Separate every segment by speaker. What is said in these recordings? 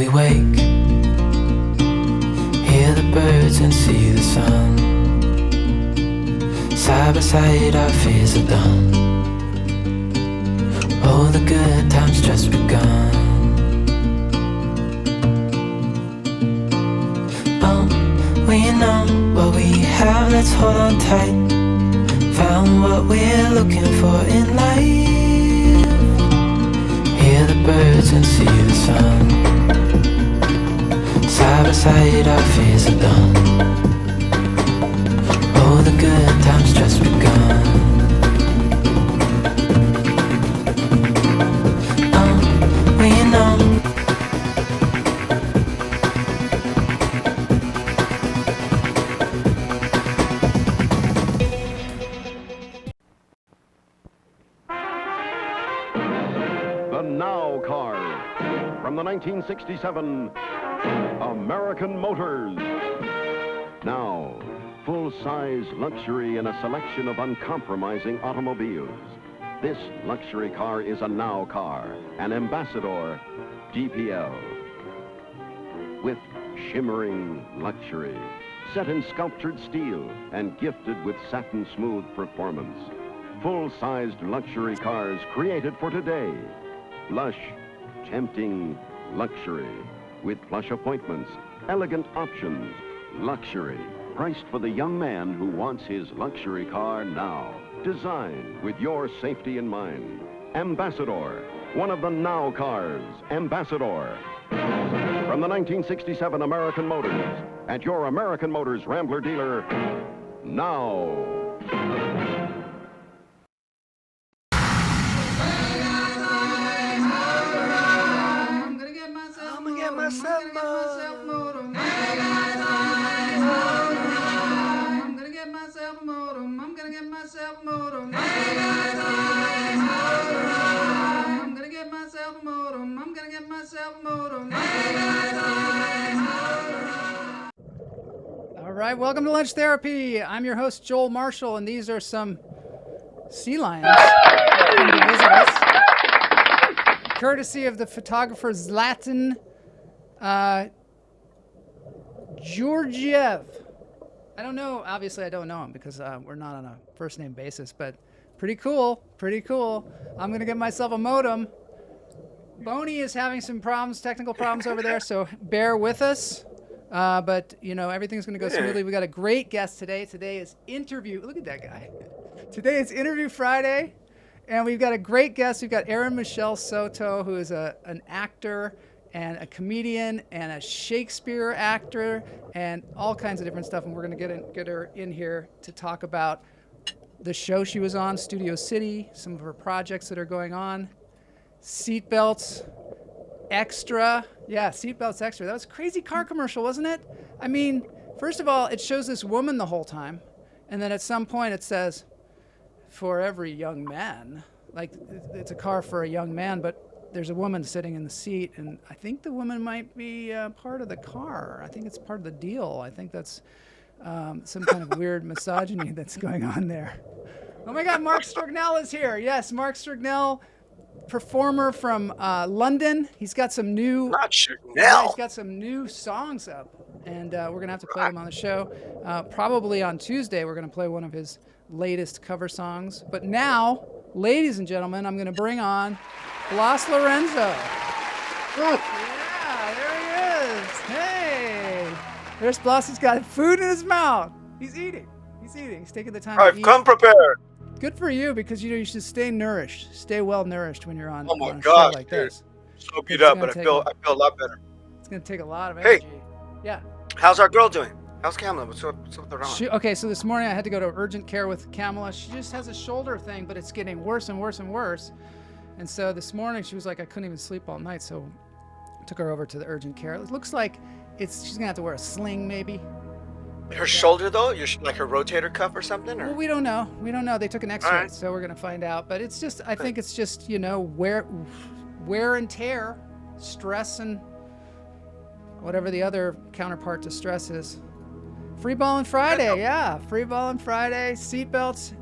Speaker 1: we wake, hear the birds and see the sun. Side by side our fears are done. Oh, the good times just begun. Oh, we know what we have, let's hold on tight. Found what we're looking for in life. Hear the birds and see the sun. Side by side our fears are done. Oh, the good times just begun. Oh, we know.
Speaker 2: The Now car from the 1967 American Motors. Now, full-size luxury in a selection of uncompromising automobiles. This luxury car is a Now car, an Ambassador GPL. With shimmering luxury, set in sculptured steel and gifted with satin-smooth performance. Full-sized luxury cars created for today. Lush, tempting luxury with plush appointments, elegant options, luxury priced for the young man who wants his luxury car now. Designed with your safety in mind. Ambassador, one of the Now cars. Ambassador. From the 1967 American Motors, at your American Motors Rambler dealer now.
Speaker 3: All right, welcome to Lunch Therapy. I'm your host, Joel Marshall, and these are some sea lions that come to visit us, courtesy of the photographer Zlatan Georgiev. I don't know, obviously I don't know him because we're not on a first name basis, but pretty cool, pretty cool. I'm gonna get myself a modem. Boney is having some problems, technical problems over there, so bear with us. But, you know, everything's going to go smoothly. We got a great guest today. Today is interview. Look at that guy. Today is Interview Friday, and we've got a great guest. We've got Erin Michele Soto, who is an actor and a comedian and a Shakespeare actor and all kinds of different stuff. And we're going to get her in here to talk about the show she was on, Studio City, some of her projects that are going on, Seatbelts Extra. Yeah, Seatbelts Extra. That was a crazy car commercial, wasn't it? I mean, first of all, it shows this woman the whole time. And then at some point it says, for every young man. Like, it's a car for a young man, but there's a woman sitting in the seat. And I think the woman might be part of the car. I think it's part of the deal. I think that's some kind of weird misogyny that's going on there. Oh my God, Mark Strugnell is here. Yes, Mark Strugnell, performer from London. He's got some new.
Speaker 4: Not Strugnell.
Speaker 3: He's got some new songs up, and we're gonna have to play them on the show. Probably on Tuesday, we're gonna play one of his latest cover songs. But now, ladies and gentlemen, I'm gonna bring on Blas Lorenzo. Yeah, there he is. Hey, there's Blas. He's got food in his mouth. He's eating. He's eating. He's taking the time to
Speaker 4: I've
Speaker 3: eat.
Speaker 4: come prepared.
Speaker 3: Good for you, because you know you should stay nourished, stay well nourished when you're on,
Speaker 4: Oh my
Speaker 3: on a
Speaker 4: gosh,
Speaker 3: show like
Speaker 4: dude.
Speaker 3: this.
Speaker 4: So beat up, but I feel a lot better.
Speaker 3: It's gonna take a lot of
Speaker 4: Hey.
Speaker 3: energy. Yeah.
Speaker 4: How's our girl doing? How's Kamala? What's up with her arm?
Speaker 3: Okay, so this morning I had to go to urgent care with Kamala. She just has a shoulder thing, but it's getting worse and worse and worse. And so this morning she was like, I couldn't even sleep all night, so I took her over to the urgent care. It looks like she's gonna have to wear a sling maybe.
Speaker 4: Her shoulder though? Like her rotator cuff or something? Or?
Speaker 3: Well, we don't know. We don't know. They took an X-ray,
Speaker 4: All right.
Speaker 3: so we're gonna find out. But it's just, I think it's just, you know, wear and tear, stress, and whatever the other counterpart to stress is. Free Ballin' Friday, yeah. Free Ballin' Friday. Seatbelts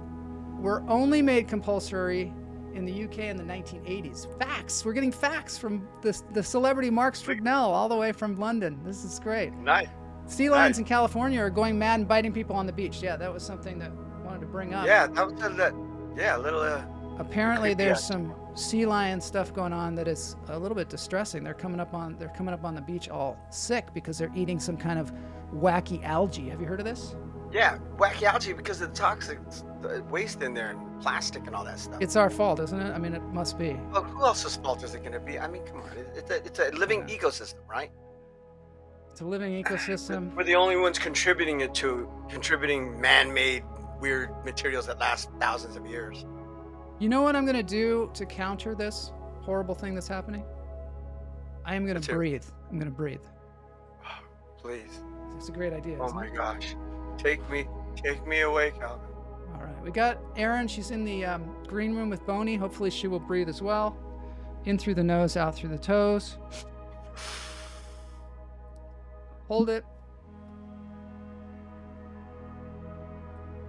Speaker 3: were only made compulsory in the UK in the 1980s. Facts. We're getting facts from the celebrity Mark Strignell all the way from London. This is great.
Speaker 4: Nice.
Speaker 3: Sea lions in California are going mad and biting people on the beach. Yeah, that was something that I wanted to bring up.
Speaker 4: Yeah, that was a little.
Speaker 3: Apparently,
Speaker 4: creepy,
Speaker 3: there's
Speaker 4: actually.
Speaker 3: some sea lion stuff going on that is a little bit distressing. They're coming up on the beach all sick because they're eating some kind of wacky algae. Have you heard of this?
Speaker 4: Yeah, wacky algae because of the toxic waste in there and plastic and all that stuff.
Speaker 3: It's our fault, isn't it? I mean, it must be.
Speaker 4: Well, who else's fault is it going to be? I mean, come on. It's a living ecosystem, right?
Speaker 3: It's a living ecosystem.
Speaker 4: We're the only ones contributing man-made weird materials that last thousands of years.
Speaker 3: You know what I'm going to do to counter this horrible thing that's happening? I am going to breathe. I'm going to breathe.
Speaker 4: Please.
Speaker 3: It's a great idea.
Speaker 4: Oh my gosh. Take me away, Calvin.
Speaker 3: All right. We got Erin. She's in the green room with Boney. Hopefully she will breathe as well. In through the nose, out through the toes. Hold it.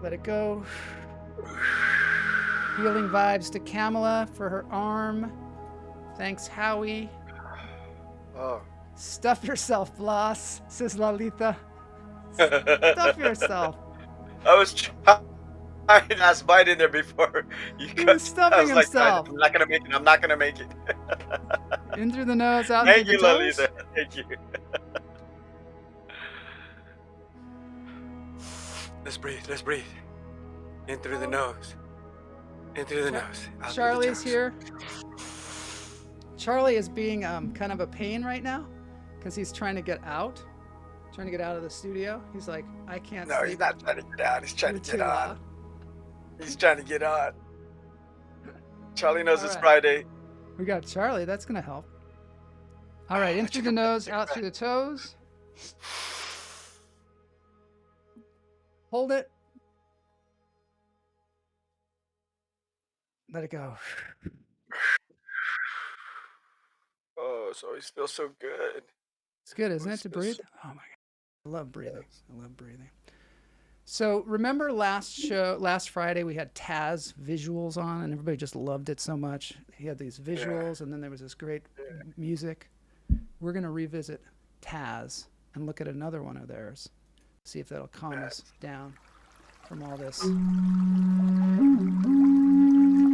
Speaker 3: Let it go. Healing vibes to Kamala for her arm. Thanks, Howie.
Speaker 4: Oh.
Speaker 3: Stuff yourself, Blas, says Lalita. Stuff yourself.
Speaker 4: I was trying to ask Biden in there before you
Speaker 3: He was stuffing himself.
Speaker 4: I'm not gonna make it. I'm not gonna make it.
Speaker 3: In through the nose, out
Speaker 4: Thank
Speaker 3: through
Speaker 4: you,
Speaker 3: the toes.
Speaker 4: Lalita. Thank you. Let's breathe. Let's breathe. In through the nose. In through the nose. Out through the
Speaker 3: Charlie's
Speaker 4: toes.
Speaker 3: here. Charlie is being kind of a pain right now because he's trying to get out of the studio. He's like, I can't
Speaker 4: No,
Speaker 3: sleep.
Speaker 4: he's not trying to get out. He's trying
Speaker 3: You're
Speaker 4: to get
Speaker 3: too
Speaker 4: on.
Speaker 3: loud.
Speaker 4: He's trying to get on. Charlie knows
Speaker 3: All
Speaker 4: it's
Speaker 3: right.
Speaker 4: Friday.
Speaker 3: We got Charlie. That's going to help. All right, in through the nose, out through the toes. Hold it. Let it go.
Speaker 4: Oh, so he feels so good.
Speaker 3: It's good, isn't it, to breathe? Oh my God. I love breathing. I love breathing. So remember last Friday, we had Taz visuals on and everybody just loved it so much. He had these visuals and then there was this great music. We're going to revisit Taz and look at another one of theirs. See if that'll calm us down from all this.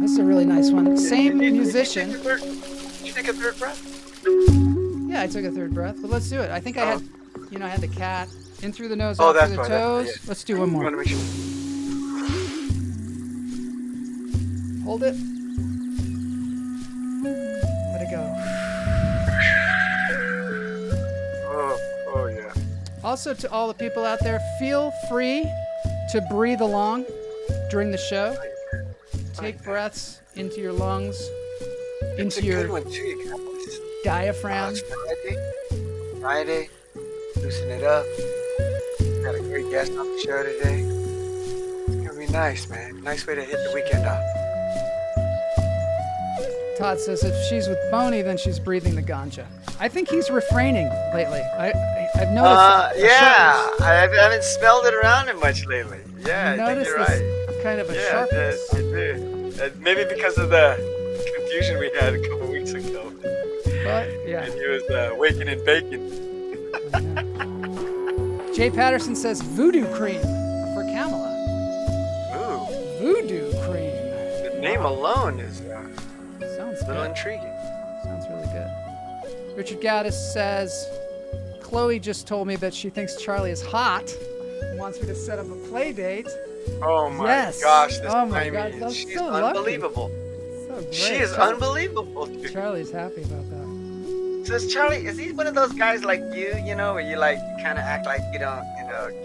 Speaker 3: This is a really nice one. Same musician.
Speaker 4: Did you take a third breath?
Speaker 3: Yeah, I took a third breath, but let's do it. I think I had, I had the cat in through the nose,
Speaker 4: Oh,
Speaker 3: out
Speaker 4: that's
Speaker 3: through the
Speaker 4: right,
Speaker 3: toes.
Speaker 4: yeah.
Speaker 3: Let's do one
Speaker 4: You
Speaker 3: more.
Speaker 4: want to make sure?
Speaker 3: Hold it. Let it go.
Speaker 4: Oh yeah.
Speaker 3: Also, to all the people out there, feel free to breathe along during the show. Take breaths into your lungs,
Speaker 4: It's
Speaker 3: into
Speaker 4: a good
Speaker 3: your
Speaker 4: one too, you guys.
Speaker 3: diaphragm.
Speaker 4: It's Friday. Loosen it up. Got a great guest on the show today. It's gonna be nice, man. Nice way to hit the weekend off.
Speaker 3: Todd says if she's with Boney, then she's breathing the ganja. I think he's refraining lately. I've noticed.
Speaker 4: Yeah. I haven't smelled it around it much lately. Yeah, I think you're right.
Speaker 3: This kind of a
Speaker 4: Yeah,
Speaker 3: sharpness.
Speaker 4: I do. Maybe because of the confusion we had a couple weeks ago.
Speaker 3: But yeah.
Speaker 4: And he was waking and baking.
Speaker 3: Jay Patterson says voodoo cream for Kamala.
Speaker 4: Ooh,
Speaker 3: Voodoo cream.
Speaker 4: the name alone is
Speaker 3: Sounds
Speaker 4: a little
Speaker 3: good.
Speaker 4: intriguing.
Speaker 3: Sounds really good. Richard Gaddis says, Chloe just told me that she thinks Charlie is hot and wants me to set up a play date.
Speaker 4: Oh my
Speaker 3: Yes.
Speaker 4: gosh, this
Speaker 3: Oh my
Speaker 4: Amy,
Speaker 3: God, that's
Speaker 4: she's
Speaker 3: so lucky.
Speaker 4: unbelievable.
Speaker 3: So great.
Speaker 4: She is
Speaker 3: Charlie-
Speaker 4: unbelievable, dude.
Speaker 3: Charlie's happy about that.
Speaker 4: So is Charlie, is he one of those guys like you, where you like kind of act like you don't,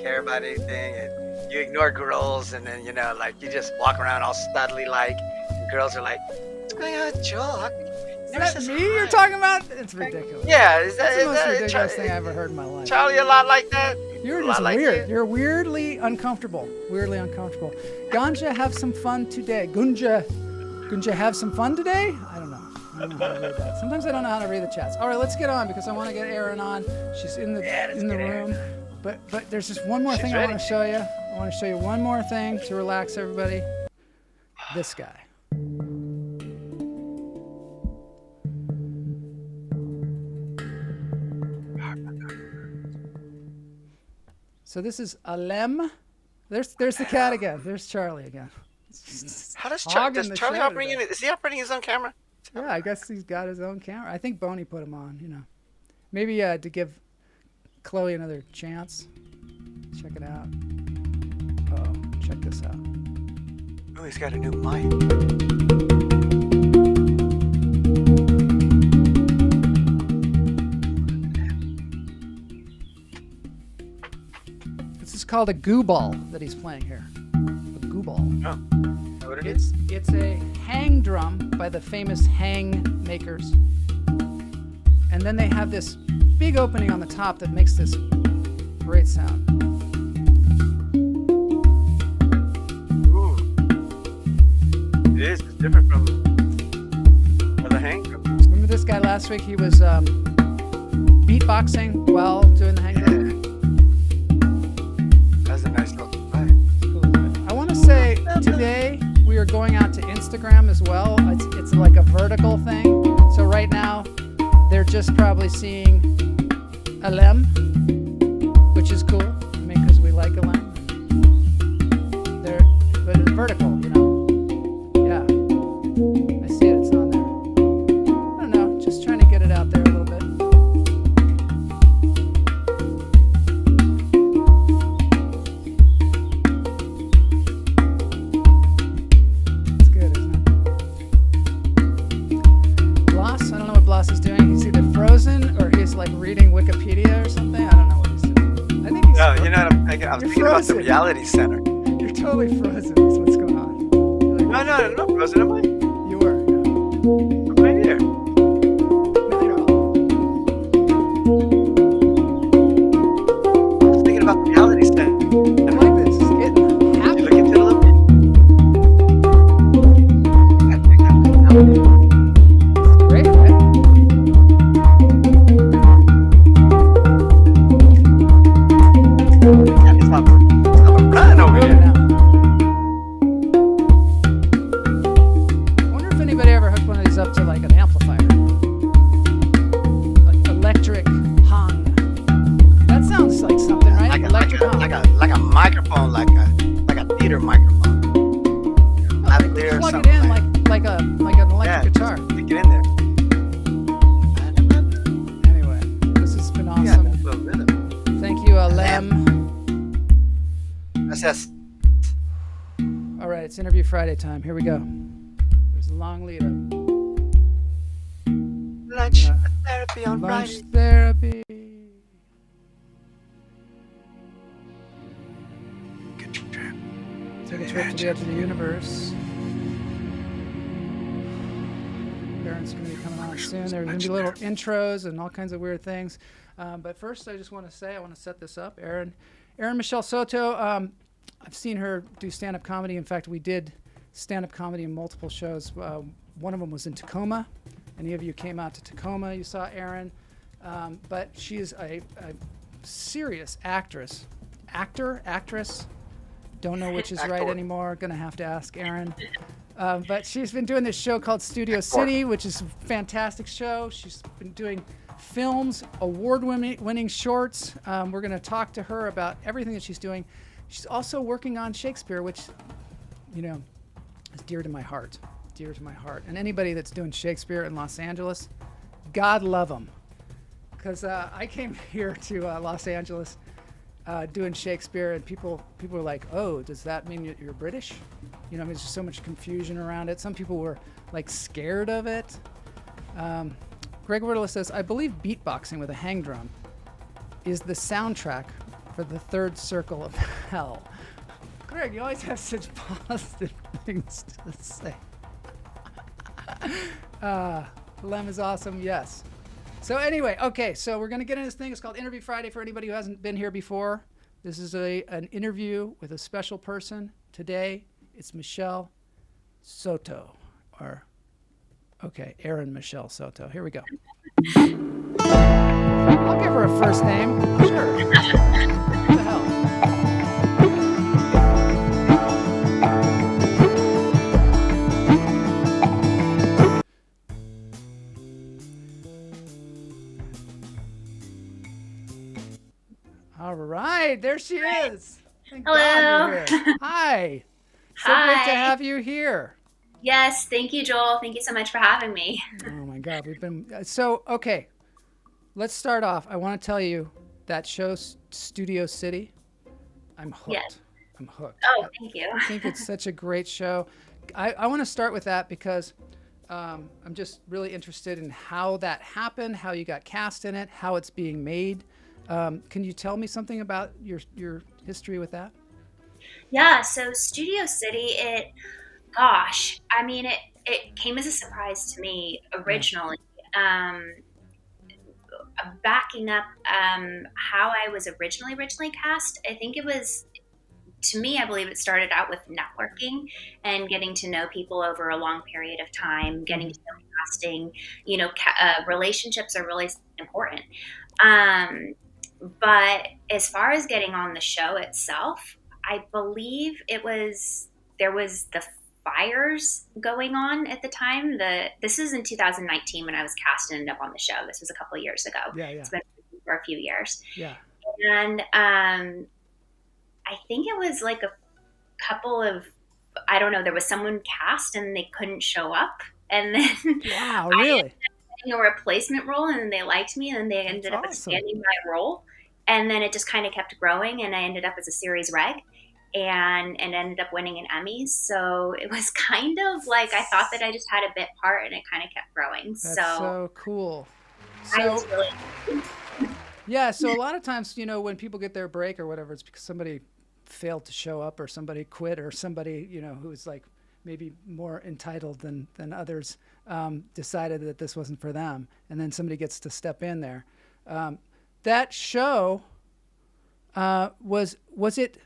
Speaker 4: care about anything and you ignore girls and then, like you just walk around all studly like, and girls are like, what's going on, Joel? How come you
Speaker 3: Is
Speaker 4: never
Speaker 3: that
Speaker 4: says
Speaker 3: me
Speaker 4: hi?"
Speaker 3: you're talking about? It's ridiculous.
Speaker 4: Yeah, is
Speaker 3: That's
Speaker 4: that,
Speaker 3: the
Speaker 4: is
Speaker 3: most
Speaker 4: that
Speaker 3: ridiculous thing I ever heard in my life.
Speaker 4: Charlie a lot like that?
Speaker 3: You're
Speaker 4: A
Speaker 3: just
Speaker 4: lot like
Speaker 3: weird.
Speaker 4: you?
Speaker 3: You're weirdly uncomfortable. Weirdly uncomfortable. Ganja, have some fun today. Gunja, have some fun today? I don't know. I don't know how to read that. Sometimes I don't know how to read the chats. All right, let's get on because I want to get Erin on. She's in the room. But there's just one more thing I want to show you. I want to show you one more thing to relax everybody. This guy. So this is Alem. There's the cat again. There's Charlie again.
Speaker 4: How does
Speaker 3: Hogging the
Speaker 4: Charlie
Speaker 3: show
Speaker 4: operating?
Speaker 3: today.
Speaker 4: Is he operating his own camera?
Speaker 3: Yeah, I guess he's got his own camera. I think Boney put him on, Maybe to give Chloe another chance. Check it out. Oh, check this out.
Speaker 4: Oh, he's got a new mic.
Speaker 3: This is called a goo ball that he's playing here. A goo ball.
Speaker 4: Oh, is that what it is?
Speaker 3: It's a hang drum by the famous hang makers. And then they have this big opening on the top that makes this great sound.
Speaker 4: Ooh. It is. It's different from the hang drum.
Speaker 3: Remember this guy last week? He was beatboxing while doing the hang drum.
Speaker 4: That's a nice little vibe.
Speaker 3: I want to say today we are going out to Instagram as well. It's like a vertical thing. So right now they're just probably seeing Alem, which is cool. I mean, because we like Alem. But it's vertical, Yeah. I see it. It's on there. I don't know. Just trying to get it out there a little bit. It's good, isn't it? Bloss, I don't know what Bloss is doing. He's either frozen or he's like reading Wikipedia or something. I don't know what he's doing. I think he's
Speaker 4: No, you know what I'm thinking? I'm
Speaker 3: You're
Speaker 4: thinking about the
Speaker 3: frozen.
Speaker 4: reality center.
Speaker 3: You're totally frozen. That's what's going on. You're like,
Speaker 4: No, frozen, am I?
Speaker 3: You were. Yeah.
Speaker 4: I'm right here.
Speaker 3: No, you're all.
Speaker 4: I was thinking about the reality center.
Speaker 3: I like this. It's getting
Speaker 4: Did you
Speaker 3: happy.
Speaker 4: look into it a little bit? I think I'm
Speaker 3: Great, right?
Speaker 4: It's not a run over
Speaker 3: Moving
Speaker 4: here.
Speaker 3: now. I wonder if anybody ever hooked one of these up to like an amplifier. Like electric hung. That sounds like something, right? Electric hung.
Speaker 4: Like a microphone, like a theater microphone. Lavalier or
Speaker 3: Plug it
Speaker 4: something.
Speaker 3: in like an electric guitar.
Speaker 4: Stick it in there.
Speaker 3: Anyway, this has been
Speaker 4: Yeah,
Speaker 3: awesome.
Speaker 4: that's a little rhythm.
Speaker 3: Thank you, Alem.
Speaker 4: That's
Speaker 3: All right, it's Interview Friday time. Here we go. There's a long lead up.
Speaker 4: lunch
Speaker 3: Yeah.
Speaker 4: therapy on
Speaker 3: Lunch
Speaker 4: Friday.
Speaker 3: therapy.
Speaker 4: Good trip.
Speaker 3: Take a trip to the edge of the universe. Parents going to be coming on soon. There's going to be little intros and all kinds of weird things. But first, I just want to say, I want to set this up. Erin Michele Soto. I've seen her do stand-up comedy. In fact, we did stand-up comedy in multiple shows. One of them was in Tacoma. Any of you came out to Tacoma, you saw Erin. But she is a serious actress. Actress. Don't know which is right
Speaker 4: Actor.
Speaker 3: anymore. Gonna have to ask Erin. But she's been doing this show called Studio City, which is a fantastic show. She's been doing films, award-winning shorts. We're gonna talk to her about everything that she's doing. She's also working on Shakespeare, which, is dear to my heart. Dear to my heart. And anybody that's doing Shakespeare in Los Angeles, God love them. Because I came here to Los Angeles doing Shakespeare, and people were like, "Oh, does that mean you're British?" There's just so much confusion around it. Some people were like scared of it. Greg Wordle says, "I believe beatboxing with a hang drum is the soundtrack for the third circle of hell." Greg, you always have such positive things to say. Lem is awesome. Yes. So anyway, okay, so we're going to get into this thing. It's called Interview Friday for anybody who hasn't been here before. This is an interview with a special person. Today, it's Michele Soto. Erin Michele Soto. Here we go. I'll give her a first name. Sure. What the hell? All right, there there she is. Thank
Speaker 5: Hello.
Speaker 3: God you're here. Hi. So great to
Speaker 5: Hi.
Speaker 3: have you here.
Speaker 5: Yes, thank you, Joel. Thank you so much for having me.
Speaker 3: Oh my God, we've been so okay. Let's start off. I want to tell you that show Studio City. I'm hooked.
Speaker 5: Yes.
Speaker 3: I'm hooked.
Speaker 5: Oh, thank you.
Speaker 3: I think it's such a great show. I want to start with that because I'm just really interested in how that happened, how you got cast in it, how it's being made. Can you tell me something about your history with that?
Speaker 5: Yeah, so Studio City, it came as a surprise to me originally. Backing up how I was originally cast, I think it was, to me, I believe it started out with networking and getting to know people over a long period of time, getting to know casting. Relationships are really important. But as far as getting on the show itself, I believe there was the fires going on at the time. This is in 2019 when I was cast and ended up on the show. This was a couple of years ago.
Speaker 3: Yeah.
Speaker 5: It's been for a few years.
Speaker 3: Yeah.
Speaker 5: And I think it was like a couple of, I don't know, there was someone cast and they couldn't show up. And then
Speaker 3: Wow, really?
Speaker 5: a replacement role, and then they liked me, and then they ended up expanding my role, and then it just kind of kept growing, and I ended up as a series reg, and ended up winning an Emmy. So it was kind of like I thought that I just had a bit part, and it kind of kept growing.
Speaker 3: That's so cool.
Speaker 5: I was really
Speaker 3: yeah. So a lot of times, when people get their break or whatever, it's because somebody failed to show up, or somebody quit, or somebody who's like maybe more entitled than others decided that this wasn't for them, and then somebody gets to step in there. That show was it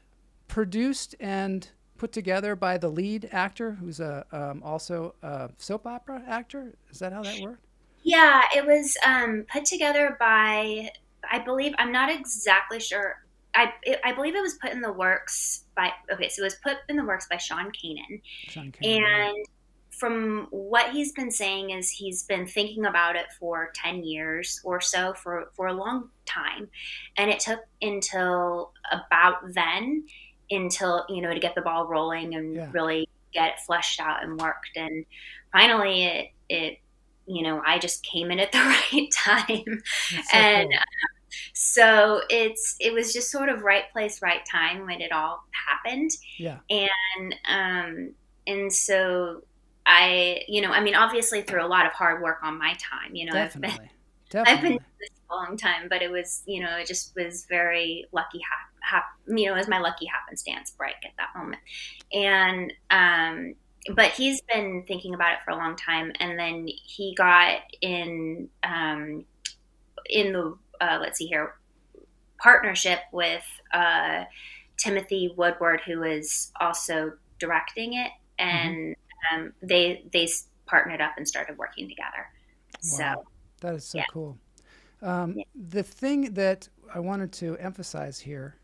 Speaker 3: produced and put together by the lead actor, who's also a soap opera actor? Is that how that worked?
Speaker 5: Yeah, it was put together by, I believe, I'm not exactly sure. I believe it was put in the works by, so it was put in the works by Sean Kanan. And from what he's been saying is he's been thinking about it for 10 years or so, for a long time. And it took until about then, to get the ball rolling and really get it fleshed out and worked. And finally it I just came in at the right time. And cool. So it was just sort of right place, right time when it all happened.
Speaker 3: Yeah.
Speaker 5: And so obviously through a lot of hard work on my time,
Speaker 3: Definitely.
Speaker 5: I've been doing this a long time, but it was, it just was very lucky. It was my lucky happenstance break at that moment. And, but he's been thinking about it for a long time. And then he got in the, let's see here, partnership with Timothy Woodward, who is also directing it, and they partnered up and started working together.
Speaker 3: Wow. So that is so cool. The thing that I wanted to emphasize here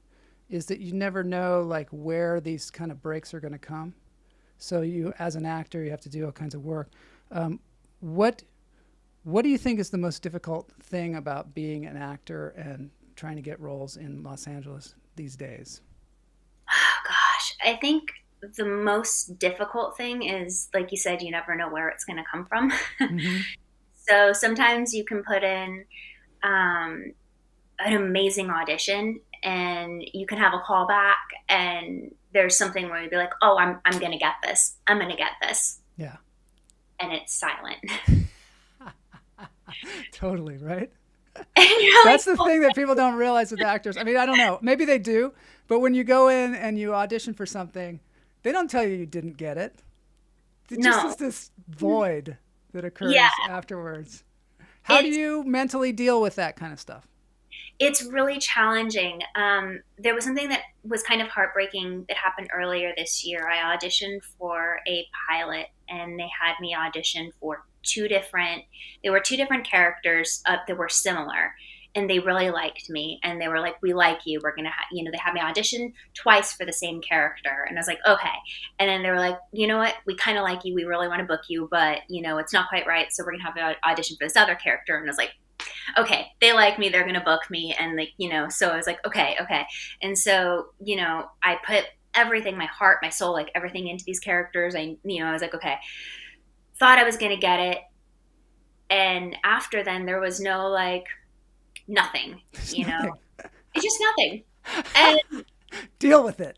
Speaker 3: is that you never know like where these kind of breaks are going to come. So you, as an actor, you have to do all kinds of work. What do you think is the most difficult thing about being an actor and trying to get roles in Los Angeles these days?
Speaker 5: Oh, gosh. I think the most difficult thing is, like you said, you never know where it's going to come from. Mm-hmm. So sometimes you can put in an amazing audition and you can have a callback and there's something where you'd be like, oh, I'm going to get this. I'm going to get this.
Speaker 3: Yeah.
Speaker 5: And it's silent.
Speaker 3: Totally, right?
Speaker 5: That's
Speaker 3: the thing that people don't realize with actors. I mean, I don't know. Maybe they do. But when you go in and you audition for something, they don't tell you didn't get it. It just is this void that occurs afterwards. How do you mentally deal with that kind of stuff?
Speaker 5: It's really challenging. There was something that was kind of heartbreaking that happened earlier this year. I auditioned for a pilot, and they had me audition for two different characters that were similar, and they really liked me, and they were like, we like you. We're going to they had me audition twice for the same character. And I was like, okay. And then they were like, you know what? We kind of like you. We really want to book you, but it's not quite right. So we're going to have an audition for this other character. And I was like, okay, they like me, they're going to book me. And like, so I was like, okay. And so, I put everything, my heart, my soul, like everything into these characters. I was like, okay, thought I was going to get it. And after then there was no like nothing,
Speaker 3: Nothing.
Speaker 5: it's just nothing. And
Speaker 3: Deal with it.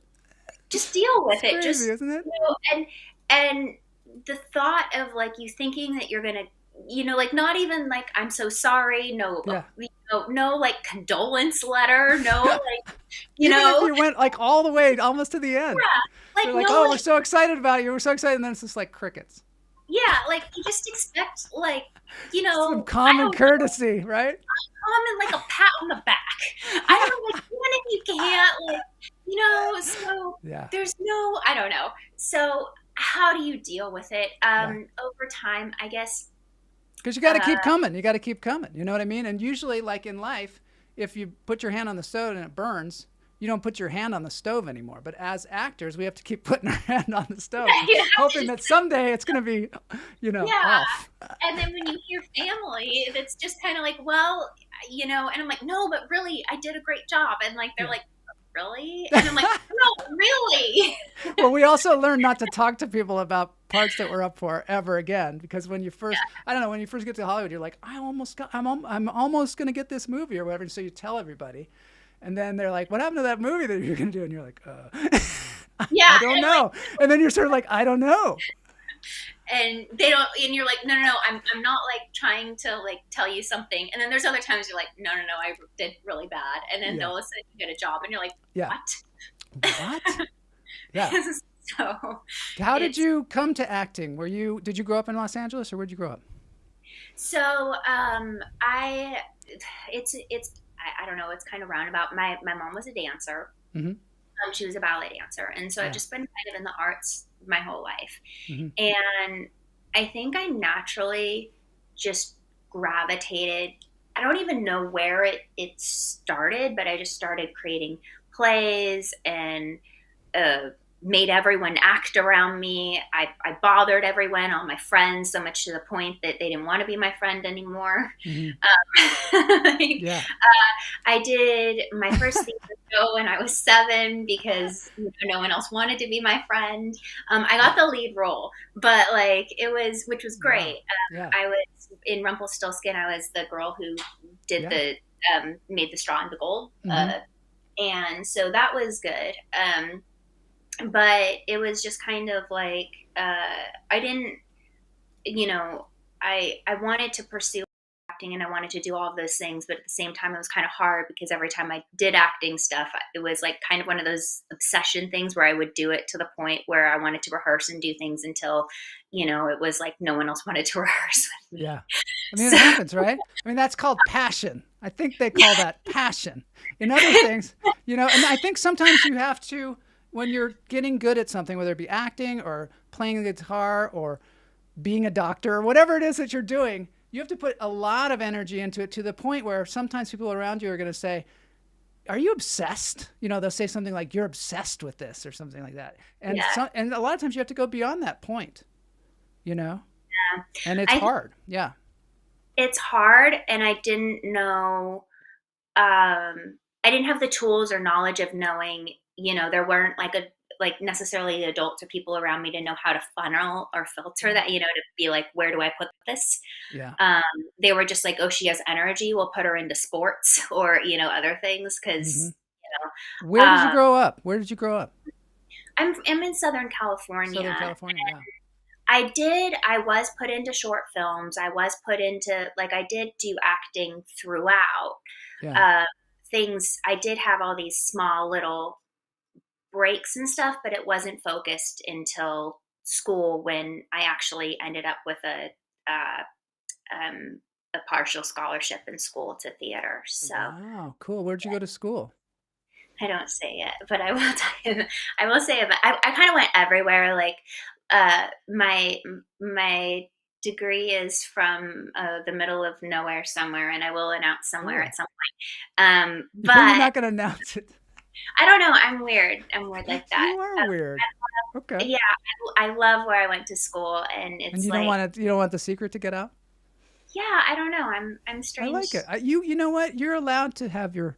Speaker 5: just deal with it.
Speaker 3: Crazy,
Speaker 5: Just,
Speaker 3: isn't it?
Speaker 5: and the thought of like you thinking that you're going to, like not even like, I'm so sorry. No,
Speaker 3: Yeah.
Speaker 5: no, like condolence letter. No, like,
Speaker 3: Even if you went like all the way almost to the end.
Speaker 5: like,
Speaker 3: They're like,
Speaker 5: no,
Speaker 3: oh, we're
Speaker 5: like,
Speaker 3: so excited about you. We're so excited. And then it's just like crickets.
Speaker 5: yeah, like you just expect like,
Speaker 3: Some
Speaker 5: I
Speaker 3: common
Speaker 5: don't know,
Speaker 3: courtesy, right?
Speaker 5: common like a pat on the back. I don't like even if you can't like, so
Speaker 3: Yeah.
Speaker 5: there's no, I don't know. So how do you deal with it? Over time, I guess.
Speaker 3: Because you got to keep coming. You got to keep coming. You know what I mean? And usually, like in life, if you put your hand on the stove and it burns, you don't put your hand on the stove anymore. But as actors, we have to keep putting our hand on the stove, hoping that someday it's going to be, off.
Speaker 5: And then when you hear family, it's just kind of like, well, and I'm like, no, but really, I did a great job. And like, they're like, really? And I'm like, no, really?
Speaker 3: Well, we also learned not to talk to people about parts that we're up for ever again, because when you first, I don't know, when you first get to Hollywood, you're like, I'm almost going to get this movie or whatever. And so you tell everybody. And then they're like, what happened to that movie that you're going to do? And you're like,
Speaker 5: yeah,
Speaker 3: I don't know. And then you're sort of like, I don't know.
Speaker 5: And they don't, and you're like, no, I'm not like trying to like tell you something. And then there's other times you're like, no, I did really bad. And then they'll listen, you get a job, and you're like, what?
Speaker 3: Yeah.
Speaker 5: So
Speaker 3: how did you come to acting? Did you grow up in Los Angeles, or where'd you grow up?
Speaker 5: So I don't know, it's kind of roundabout. My mom was a dancer.
Speaker 3: Mm-hmm.
Speaker 5: She was a ballet dancer, and so I've just been kind of in the arts my whole life.
Speaker 3: Mm-hmm.
Speaker 5: And I think I naturally just gravitated. I don't even know where it started, but I just started creating plays and made everyone act around me. I bothered everyone, all my friends, so much to the point that they didn't want to be my friend anymore.
Speaker 3: Mm-hmm.
Speaker 5: I did my first theater show when I was 7 because no one else wanted to be my friend. I got the lead role, but which was great.
Speaker 3: Wow.
Speaker 5: I was in Rumpelstiltskin. I was the girl who did made the straw into gold.
Speaker 3: Mm-hmm.
Speaker 5: And so that was good. But it was just kind of like, I didn't, I wanted to pursue acting and I wanted to do all of those things, but at the same time, it was kind of hard because every time I did acting stuff, it was like kind of one of those obsession things where I would do it to the point where I wanted to rehearse and do things until, it was like no one else wanted to rehearse with me.
Speaker 3: Yeah. I mean, it happens, right? I mean, that's called passion. I think they call that passion. In other things, and I think sometimes you have to, when you're getting good at something, whether it be acting or playing the guitar or being a doctor or whatever it is that you're doing, you have to put a lot of energy into it to the point where sometimes people around you are going to say, are you obsessed? They'll say something like, you're obsessed with this or something like that. And and a lot of times you have to go beyond that point, Yeah. And it's hard. Yeah. It's
Speaker 5: hard. And I didn't know, I didn't have the tools or knowledge of knowing, there weren't like necessarily adults or people around me to know how to funnel or filter that, to be like, where do I put this?
Speaker 3: Yeah.
Speaker 5: They were just like, oh, she has energy. We'll put her into sports or, other things. Cause
Speaker 3: Where did you grow up? Where did you grow up?
Speaker 5: I'm in Southern California.
Speaker 3: Southern California. Yeah.
Speaker 5: I was put into short films. I was put into, I did do acting throughout.
Speaker 3: Yeah.
Speaker 5: Things, I did have all these small little breaks and stuff, but it wasn't focused until school when I actually ended up with a partial scholarship in school to theater. So
Speaker 3: wow, cool. Where'd you go to school?
Speaker 5: I don't say it, but I will tell you. I will say it. I kind of went everywhere. My degree is from the middle of nowhere somewhere, and I will announce somewhere at some point. But
Speaker 3: you're not going to announce it.
Speaker 5: I don't know. I'm weird. I'm weird like that.
Speaker 3: You are weird. Okay.
Speaker 5: Yeah, I love where I went to school, and it's
Speaker 3: and you don't want the secret to get out?
Speaker 5: Yeah, I don't know. I'm
Speaker 3: I
Speaker 5: strange.
Speaker 3: like it. You know what? You're allowed to have your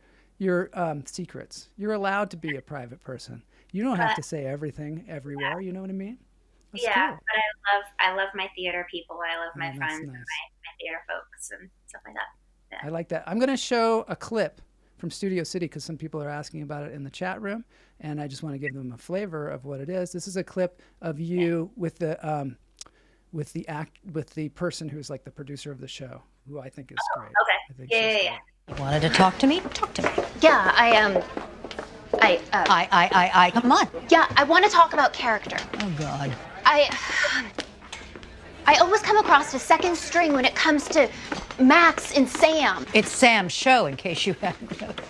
Speaker 3: secrets. You're allowed to be a private person. You don't have
Speaker 5: But
Speaker 3: to say everything everywhere. You know what I mean? That's
Speaker 5: yeah,
Speaker 3: cool.
Speaker 5: but I love my theater people. I love my
Speaker 3: Oh, that's
Speaker 5: friends and
Speaker 3: nice.
Speaker 5: my theater folks and stuff like that. Yeah.
Speaker 3: I like that. I'm going to show a clip from Studio City because some people are asking about it in the chat room, and I just want to give them a flavor of what it is. This is a clip of you with the person who's like the producer of the show, who I think is great.
Speaker 5: Okay.
Speaker 3: I think
Speaker 5: Yeah,
Speaker 3: she's
Speaker 5: yeah,
Speaker 3: great.
Speaker 5: yeah.
Speaker 6: You wanted to talk to me? Talk to me.
Speaker 7: Yeah,
Speaker 6: Come on.
Speaker 7: yeah, I want to talk about character.
Speaker 6: Oh, God.
Speaker 7: I always come across a second string when it comes to Max and Sam.
Speaker 6: It's Sam's show, in case you haven't noticed.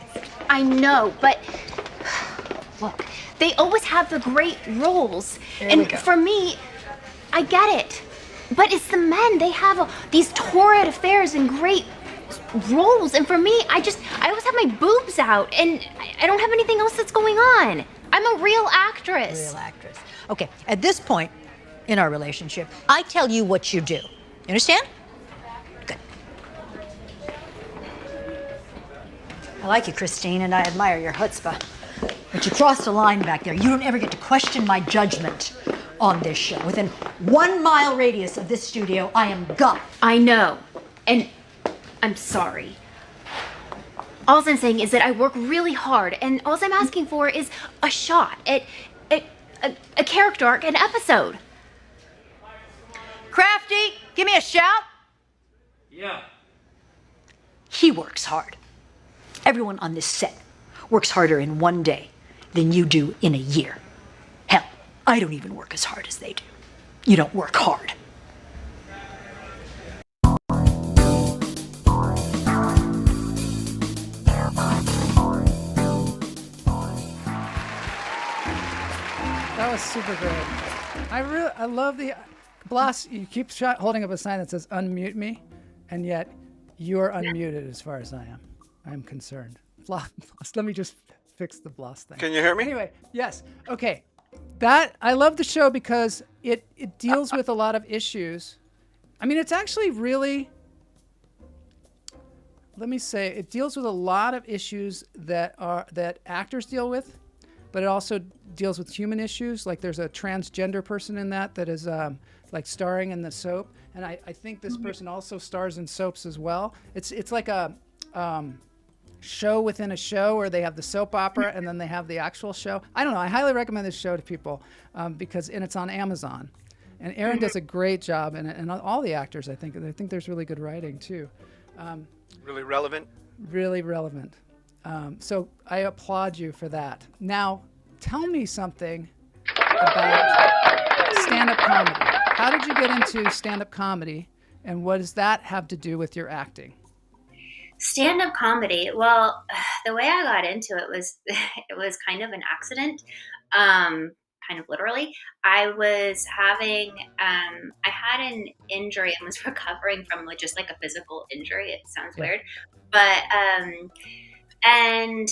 Speaker 7: I know, but look, they always have the great roles.
Speaker 6: we go.
Speaker 7: For me, I get it. But it's the men. They have these torrid affairs and great roles. And for me, I always have my boobs out and I don't have anything else that's going on. I'm a real actress.
Speaker 6: Real actress. Okay, at this point in our relationship, I tell you what you do. You understand? Good. I like you, Christine, and I admire your chutzpah. But you crossed a line back there. You don't ever get to question my judgment on this show. Within 1 mile radius of this studio, I am gone.
Speaker 7: I know. And I'm sorry. All I'm saying is that I work really hard, and all I'm asking for is a shot at a character arc, an episode.
Speaker 6: Crafty, give me a shout.
Speaker 8: Yeah.
Speaker 6: He works hard. Everyone on this set works harder in 1 day than you do in a year. Hell, I don't even work as hard as they do. You don't work hard.
Speaker 3: That was super great. I love the Blas. You keep holding up a sign that says "unmute me," and yet you're unmuted as far as I am. I'm concerned. Blas, let me just fix the Blas thing.
Speaker 8: Can you hear me?
Speaker 3: Anyway, yes. Okay. I love the show because it deals with a lot of issues. I mean, it's actually really. Let me say, it deals with a lot of issues that actors deal with, but it also deals with human issues. Like there's a transgender person in that is like starring in the soap, and I think this person also stars in soaps as well. It's like a show within a show, where they have the soap opera and then they have the actual show. I don't know. I highly recommend this show to people because it's on Amazon, and Erin does a great job in it, and all the actors. I think there's really good writing too.
Speaker 8: Really relevant.
Speaker 3: Really relevant. So I applaud you for that. Now, tell me something about stand-up comedy. How did you get into stand-up comedy, and what does that have to do with your acting?
Speaker 5: Stand-up comedy. Well, the way I got into it was it was kind of an accident, kind of literally. I was having I had an injury and was recovering from just like a physical injury. It sounds weird, but and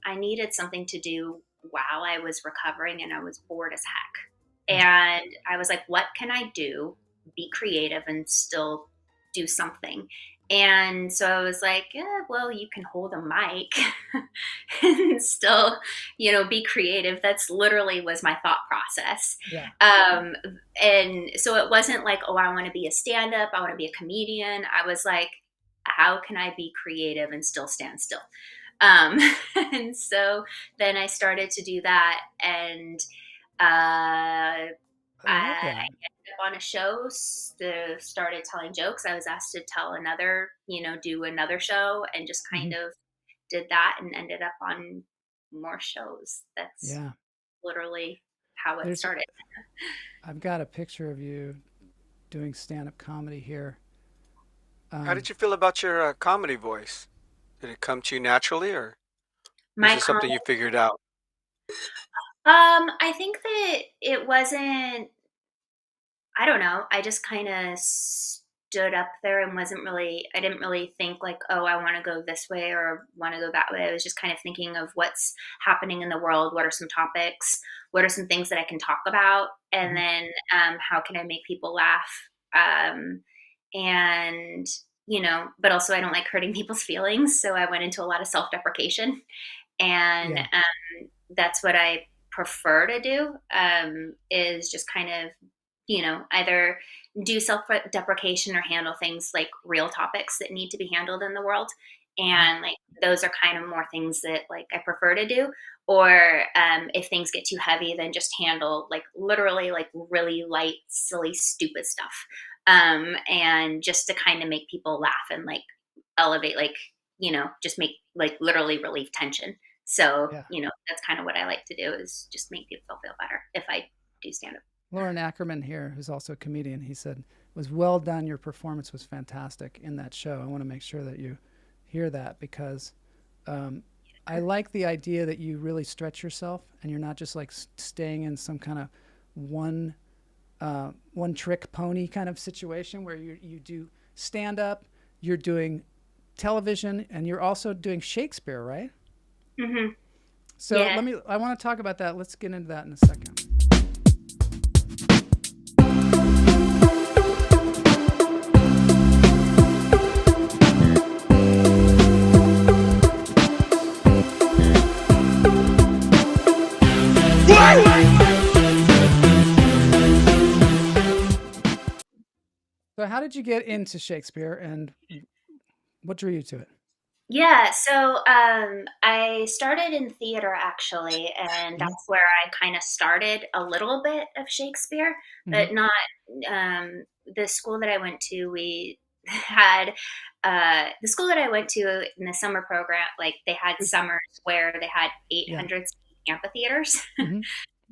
Speaker 5: I needed something to do while I was recovering, and I was bored as heck. And I was like, what can I do? Be creative and still do something. And so I was like, yeah, well, you can hold a mic and still, be creative. That's literally was my thought process.
Speaker 3: Yeah.
Speaker 5: And so it wasn't like, oh, I want to be a stand-up, I want to be a comedian. I was like, how can I be creative and still stand still? And so then I started to do that, and I ended up on a show, started telling jokes. I was asked to tell do another show, and just kind of did that and ended up on more shows. That's literally how it started.
Speaker 3: I've got a picture of you doing stand-up comedy here.
Speaker 8: How did you feel about your comedy voice? Did it come to you naturally, or was it something you figured out?
Speaker 5: I think that it wasn't, I don't know. I just kind of stood up there and I didn't really think like, oh, I want to go this way or want to go that way. I was just kind of thinking of what's happening in the world. What are some topics? What are some things that I can talk about? And then how can I make people laugh? And but also I don't like hurting people's feelings. So I went into a lot of self-deprecation, and
Speaker 3: Yeah.
Speaker 5: That's what I prefer to do, is just kind of, either do self-deprecation or handle things like real topics that need to be handled in the world. And like those are kind of more things that like I prefer to do. Or if things get too heavy, then just handle like literally like really light, silly, stupid stuff. And just to kind of make people laugh and like elevate, like, just make like literally relieve tension. So,
Speaker 3: Yeah.
Speaker 5: That's kind of what I like to do, is just make people feel better if I do stand up.
Speaker 3: Lauren Ackerman here, who's also a comedian, he said, "It was well done. Your performance was fantastic in that show." I want to make sure that you hear that, because I like the idea that you really stretch yourself and you're not just like staying in some kind of one one trick pony kind of situation where you do stand up, you're doing television, and you're also doing Shakespeare, right?
Speaker 5: Mm-hmm.
Speaker 3: So
Speaker 5: Yeah.
Speaker 3: I want to talk about that. Let's get into that in a second. So how did you get into Shakespeare, and what drew you to it?
Speaker 5: Yeah, so I started in theater actually, and
Speaker 3: Mhm.
Speaker 5: that's where I kind of started a little bit of Shakespeare,
Speaker 3: Mhm.
Speaker 5: but not the school that I went to. We had the school that I went to in the summer program, like they had summers where they had
Speaker 3: Yeah.
Speaker 5: 800 seat amphitheaters.
Speaker 3: Mhm.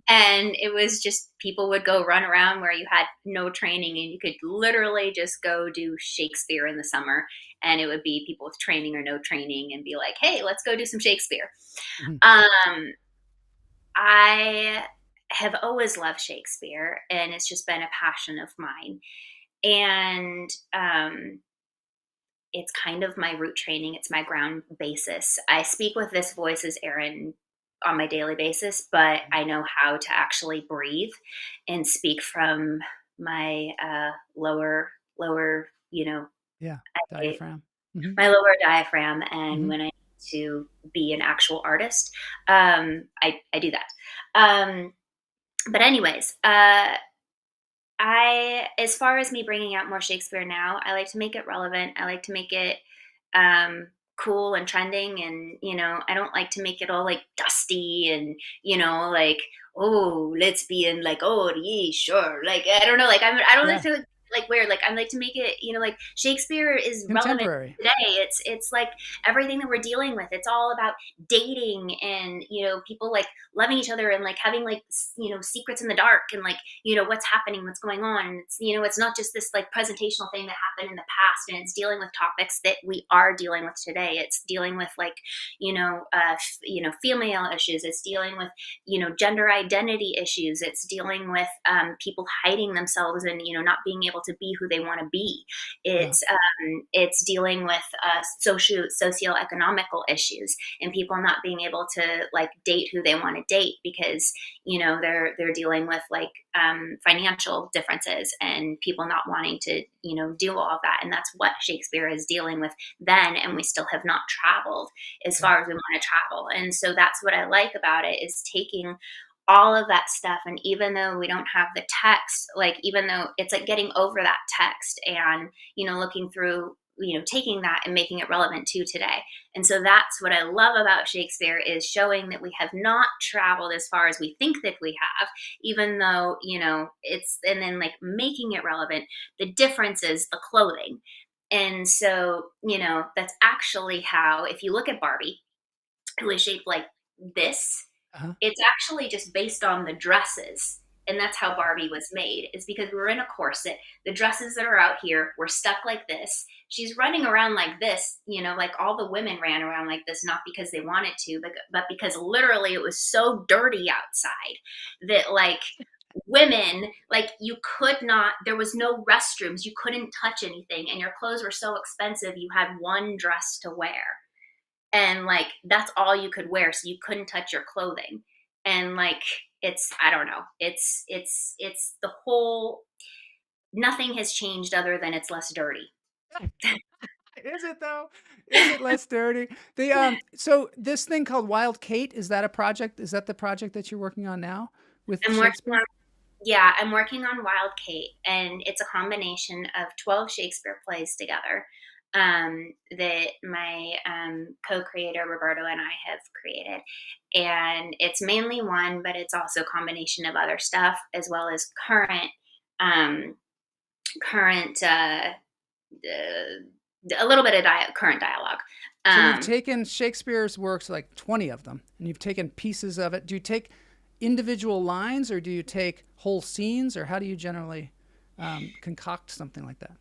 Speaker 5: And it was just people would go run around where you had no training, and you could literally just go do Shakespeare in the summer. And it would be people with training or no training and be like, hey, let's go do some Shakespeare.
Speaker 3: Mhm.
Speaker 5: Um, I have always loved Shakespeare, and it's just been a passion of mine. And it's kind of my root training. It's my ground basis. I speak with this voice as Erin on my daily basis, but I know how to actually breathe and speak from my lower,
Speaker 3: Yeah.
Speaker 5: I,
Speaker 3: Diaphragm. Mhm.
Speaker 5: my lower diaphragm. And
Speaker 3: Mhm.
Speaker 5: when I need to be an actual artist, I do that. But anyways, as far as me bringing out more Shakespeare now, I like to make it relevant. I like to make it um, cool and trending, and I don't like to make it all like dusty and like, oh, let's be in like, oh yeah, sure, like I don't know, like I don't like
Speaker 3: Yeah.
Speaker 5: to like weird, like I like to make it like Shakespeare is relevant
Speaker 3: Contemporary.
Speaker 5: today. It's like everything that we're dealing with. It's all about dating and people like loving each other and like having like secrets in the dark and like what's happening, what's going on. And it's not just this like presentational thing that happened in the past, and it's dealing with topics that we are dealing with today. It's dealing with like female issues. It's dealing with gender identity issues. It's dealing with people hiding themselves and not being able to be who they want to be.
Speaker 3: Yeah.
Speaker 5: It's dealing with socioeconomical issues and people not being able to like date who they want to date because they're dealing with like financial differences and people not wanting to do all of that. And that's what Shakespeare is dealing with then, and we still have not traveled as
Speaker 3: Yeah.
Speaker 5: far as we want to travel. And so that's what I like about it, is taking all of that stuff. And even though we don't have the text, like even though it's like getting over that text and looking through, taking that and making it relevant to today. And so that's what I love about Shakespeare, is showing that we have not traveled as far as we think that we have, even though it's, and then like making it relevant. The difference is the clothing. And so that's actually how, if you look at Barbie, who is shaped like this,
Speaker 3: Uh-huh.
Speaker 5: it's actually just based on the dresses. And that's how Barbie was made, is because we're in a corset. The dresses that are out here were stuck like this. She's running around like this, like all the women ran around like this, not because they wanted to, but because literally it was so dirty outside that like women, like you could not, there was no restrooms, you couldn't touch anything, and your clothes were so expensive, you had one dress to wear, and like that's all you could wear, so you couldn't touch your clothing. And like it's, I don't know, it's the whole, nothing has changed other than it's less dirty.
Speaker 3: Is it though? Is it less dirty? The so this thing called Wild Kate, is that a project? Is that the project that you're working on now with
Speaker 5: I'm working
Speaker 3: Shakespeare?
Speaker 5: on Yeah, I'm working on Wild Kate, and it's a combination of 12 Shakespeare plays together that my co-creator Roberto and I have created. And it's mainly one, but it's also a combination of other stuff as well as um, current a little bit of current dialogue.
Speaker 3: So you've taken Shakespeare's works, like 20 of them, and you've taken pieces of it. Do you take individual lines, or do you take whole scenes, or how do you generally concoct something like that?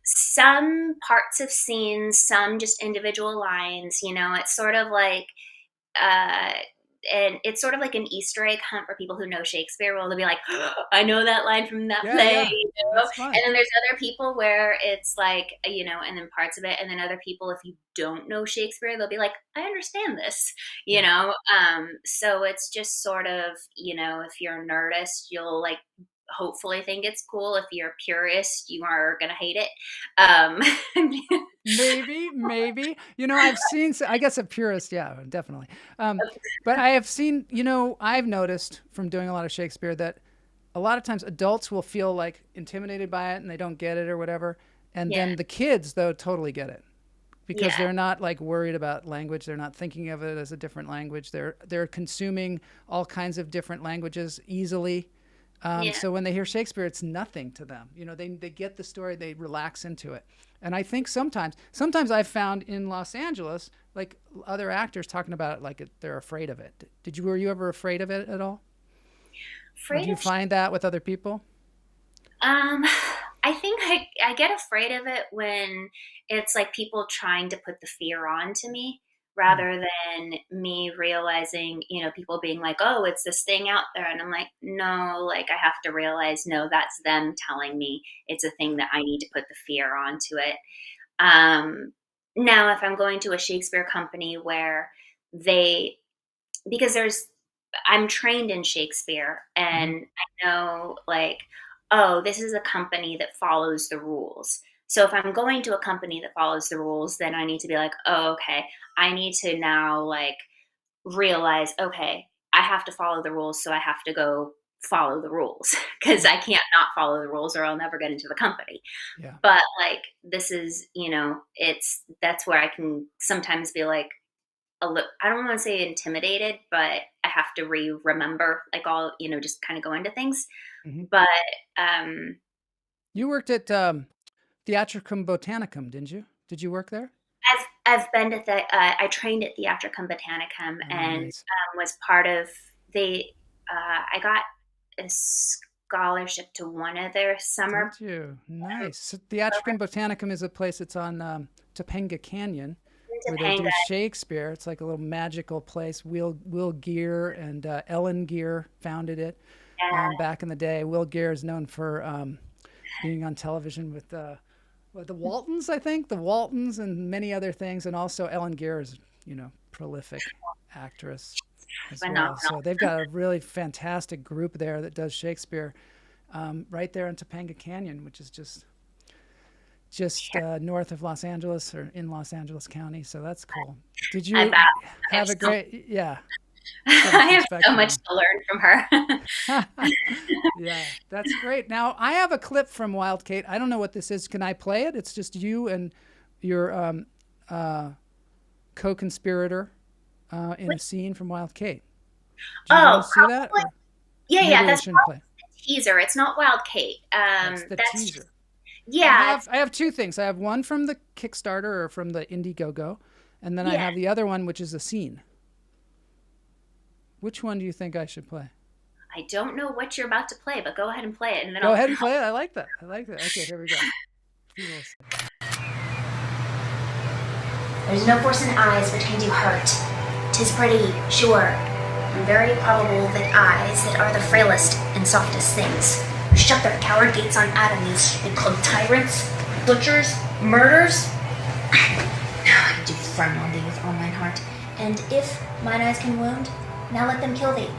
Speaker 5: Some parts of scenes, some just individual lines. It's sort of like and it's sort of like an Easter egg hunt for people who know Shakespeare. Well, they'll be like, oh, I know that line from that play.
Speaker 3: That's fun.
Speaker 5: And then there's other people where it's like, and then parts of it. And then other people, if you don't know Shakespeare, they'll be like, I understand this, So it's just sort of, if you're a nerdist, you'll like hopefully think it's cool. If you're a purist, you are going to hate it.
Speaker 3: Maybe. I've seen, I guess a purist, yeah, definitely. But I have seen, I've noticed from doing a lot of Shakespeare that a lot of times adults will feel like intimidated by it and they don't get it or whatever. And then the kids, though, totally get it because they're not like worried about language. They're not thinking of it as a different language. They're consuming all kinds of different languages easily. So when they hear Shakespeare, it's nothing to them. They get the story, they relax into it. And I think sometimes I've found in Los Angeles, like other actors talking about it, like they're afraid of it. Were you ever afraid of it at all? Did you find that with other people?
Speaker 5: I think I get afraid of it when it's like people trying to put the fear onto me, rather than me realizing, people being like, oh, it's this thing out there. And I'm like, no, like I have to realize, no, that's them telling me it's a thing that I need to put the fear onto it. Now, if I'm going to a Shakespeare company where because I'm trained in Shakespeare and I know like, oh, this is a company that follows the rules. So if I'm going to a company that follows the rules, then I need to be like, oh, okay, I need to now like realize, okay, I have to follow the rules. So I have to go follow the rules because I can't not follow the rules or I'll never get into the company. Yeah. But like, this is, that's where I can sometimes be like, I don't want to say intimidated, but I have to remember like all, just kind of go into things. Mm-hmm. But,
Speaker 3: you worked at, Theatricum Botanicum, didn't you? Did you work there?
Speaker 5: I've been to I trained at Theatricum Botanicum and was part of I got a scholarship to one of their summer.
Speaker 3: Did you? Nice. So Theatricum Botanicum is a place that's on Topanga Canyon where they do Shakespeare. It's like a little magical place. Will Geer and Ellen Geer founded it back in the day. Will Geer is known for being on television with the Waltons, I think, the Waltons and many other things. And also Ellen Geer is, prolific actress as well. So they've got a really fantastic group there that does Shakespeare right there in Topanga Canyon, which is just north of Los Angeles or in Los Angeles County. So that's cool. Did you have a great,
Speaker 5: I have so much to learn from her.
Speaker 3: Yeah, that's great. Now, I have a clip from Wild Kate. I don't know what this is. Can I play it? It's just you and your co-conspirator in a scene from Wild Kate. Do you want to see that?
Speaker 5: Yeah, that's the teaser. It's not Wild Kate.
Speaker 3: That's the teaser.
Speaker 5: Yeah.
Speaker 3: I have two things. I have one from the Kickstarter or from the Indiegogo, and then I have the other one, which is a scene. Which one do you think I should play?
Speaker 5: I don't know what you're about to play, but go ahead and play it. And then
Speaker 3: go ahead and play it. I like that. Okay, here we go.
Speaker 9: There's no force in eyes which can do hurt. 'Tis pretty, sure, and very probable that eyes that are the frailest and softest things shut their coward gates on atomies and called tyrants, butchers, murders. I do frown on thee with all mine heart, and if mine eyes can wound, now let them kill thee.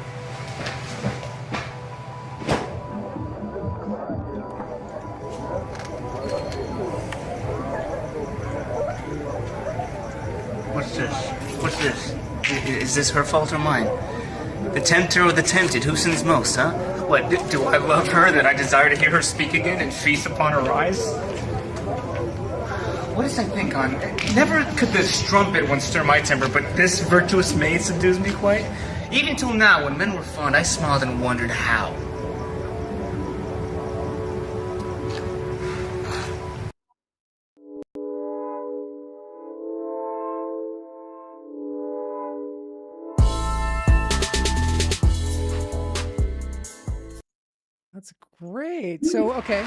Speaker 10: Is this her fault or mine? The tempter or the tempted? Who sins most, huh? What, do I love her that I desire to hear her speak again and feast upon her rise? What does I think on? Never could the strumpet one stir my temper, but this virtuous maid subdues me quite. Even till now, when men were fond, I smiled and wondered how.
Speaker 3: That's great. So, okay,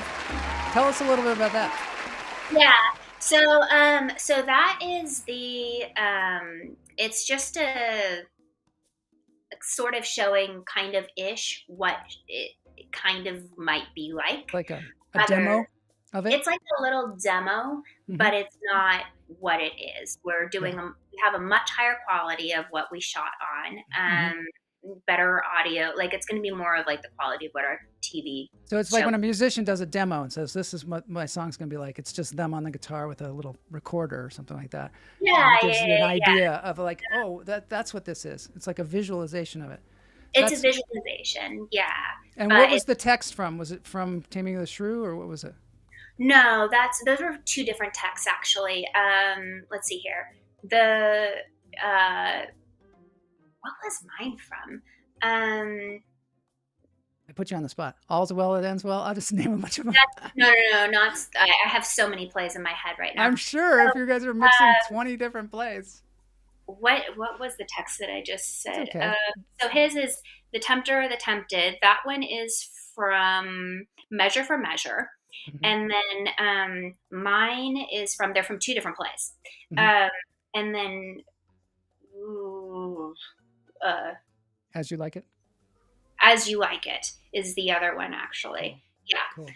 Speaker 3: tell us a little bit about that.
Speaker 5: Yeah. So that is the it's just a sort of showing kind of ish what it kind of might be like
Speaker 3: a demo of it.
Speaker 5: It's like a little demo, but it's not what it is. We're doing we have a much higher quality of what we shot on. Better audio, like it's going to be more of like the quality of what our TV.
Speaker 3: So it's like when a musician does a demo and says, "This is what my song's going to be like." It's just them on the guitar with a little recorder or something like that.
Speaker 5: Yeah,
Speaker 3: gives you an idea of like, oh, that's what this is. It's like a visualization of it.
Speaker 5: It's a visualization, yeah.
Speaker 3: And what was the text from? Was it from Taming of the Shrew, or what was it?
Speaker 5: No, those were two different texts actually. Let's see here. What was mine from?
Speaker 3: I put you on the spot. All's well that ends well. I'll just name a bunch of them.
Speaker 5: No. Not. I have so many plays in my head right now.
Speaker 3: I'm sure if you guys are mixing 20 different plays.
Speaker 5: What was the text that I just said?
Speaker 3: Okay.
Speaker 5: So his is The Tempter or the Tempted. That one is from Measure for Measure. And then mine is they're from two different plays. And then
Speaker 3: As You Like It?
Speaker 5: As You Like It is the other one, actually. Yeah.
Speaker 3: Cool.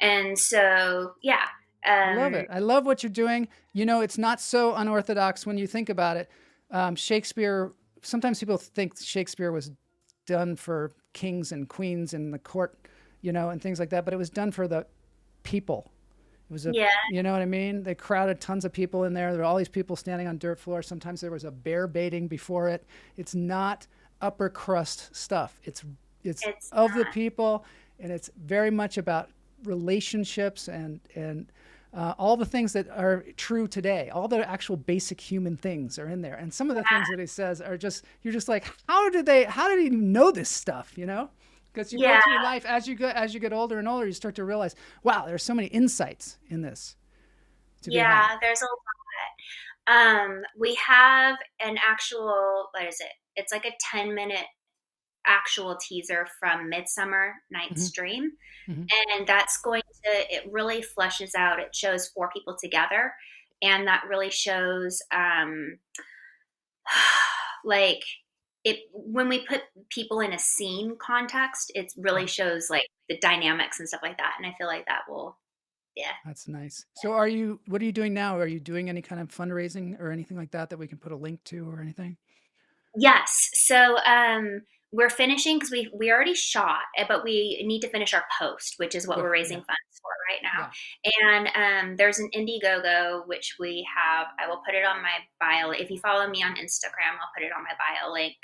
Speaker 5: And so, yeah.
Speaker 3: I love it. I love what you're doing. You know, it's not so unorthodox when you think about it. Shakespeare, sometimes people think Shakespeare was done for kings and queens in the court, you know, and things like that, but it was done for the people. It was you know what I mean? They crowded tons of people in there. There were all these people standing on dirt floors. Sometimes there was a bear baiting before it. It's not upper crust stuff. It's of the people, and it's very much about relationships and all the things that are true today. All the actual basic human things are in there. And some of the things that he says are just, you're just like, how did he even know this stuff, you know? Because you go through your life, as you get older and older, you start to realize, wow, there's so many insights in this.
Speaker 5: There's a lot. We have an actual, what is it? It's like a 10-minute actual teaser from Midsummer Night's Dream. And that's it really fleshes out. It shows four people together. And that really shows, like, when we put people in a scene context, it really shows like the dynamics and stuff like that. And I feel like that will,
Speaker 3: That's nice. So what are you doing now? Are you doing any kind of fundraising or anything like that we can put a link to or anything?
Speaker 5: Yes. So we're finishing because we already shot, but we need to finish our post, which is what we're raising funds for right now. And there's an Indiegogo, which we have. I will put it on my bio. If you follow me on Instagram, I'll put it on my bio link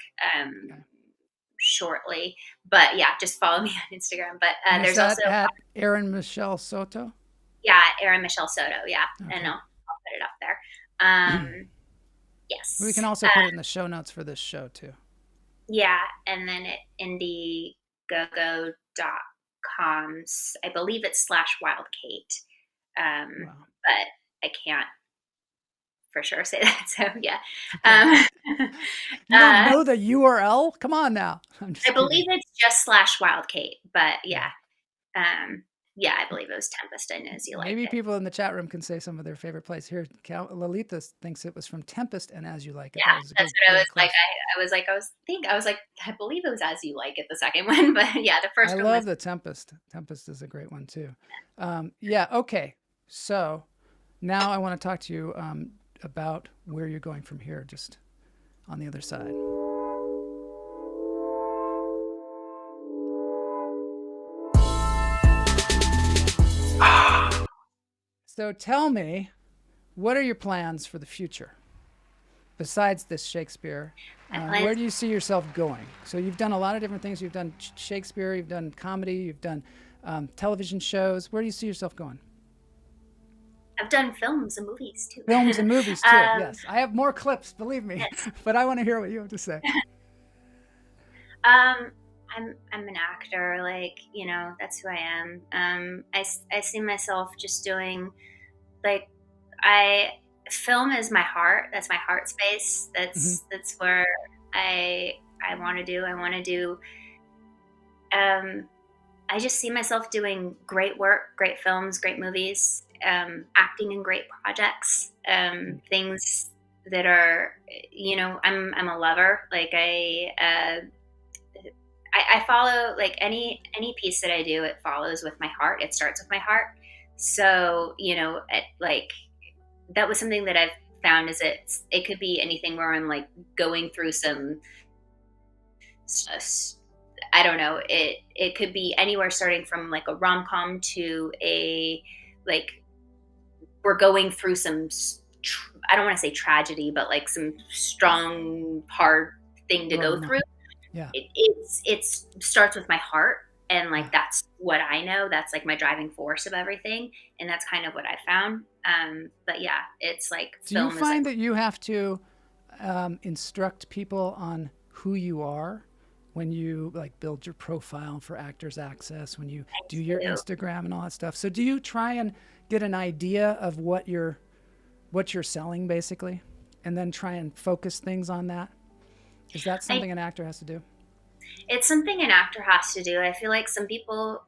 Speaker 5: shortly. But yeah, just follow me on Instagram. But there's also
Speaker 3: at Erin Michele Soto.
Speaker 5: Yeah, Erin Michele Soto. Yeah, and I'll put it up there. Yes.
Speaker 3: We can also put it in the show notes for this show too.
Speaker 5: Yeah, and then at Indiegogo.com, I believe it's /WildKate, but I can't for sure say that. So yeah,
Speaker 3: you don't know the URL? Come on now.
Speaker 5: I believe it's just /WildKate, but yeah. Yeah, I believe it was Tempest and As You Like It.
Speaker 3: Maybe people in the chat room can say some of their favorite plays. Here, Lolita thinks it was from Tempest and As You Like It.
Speaker 5: Yeah, that's what I was like. I was like, I believe it was As You Like It, the second one, but yeah, the first one.
Speaker 3: I love the Tempest. Tempest is a great one too. Okay. So now I want to talk to you about where you're going from here, just on the other side. So tell me, what are your plans for the future? besides this Shakespeare, where do you see yourself going? So you've done a lot of different things. You've done Shakespeare, you've done comedy, you've done television shows. Where do you see yourself going?
Speaker 5: I've done films and movies too.
Speaker 3: Films and movies too. Yes, I have more clips, believe me.
Speaker 5: Yes.
Speaker 3: But I want to hear what you have to say.
Speaker 5: I'm an actor, like, you know, that's who I am. I see myself just doing, like, film is my heart. That's my heart space. That's where I want to do. I want to do. I just see myself doing great work, great films, great movies, acting in great projects, things that are, you know, I'm a lover. Like I follow, like, any piece that I do, it follows with my heart. It starts with my heart. So, you know, like, that was something that I've found is it could be anything where I'm like going through some, I don't know, it could be anywhere starting from like a rom-com to a, like, we're going through some, I don't want to say tragedy, but like some strong, hard thing to go through.
Speaker 3: Yeah.
Speaker 5: It starts with my heart, and like that's what I know. That's like my driving force of everything, and that's kind of what I found. But yeah, it's like.
Speaker 3: Do you find that you have to instruct people on who you are when you like build your profile for Actors Access, when you do your Instagram and all that stuff? So do you try and get an idea of what you're selling basically, and then try and focus things on that? Is that something an actor has to do?
Speaker 5: It's something an actor has to do. I feel like some people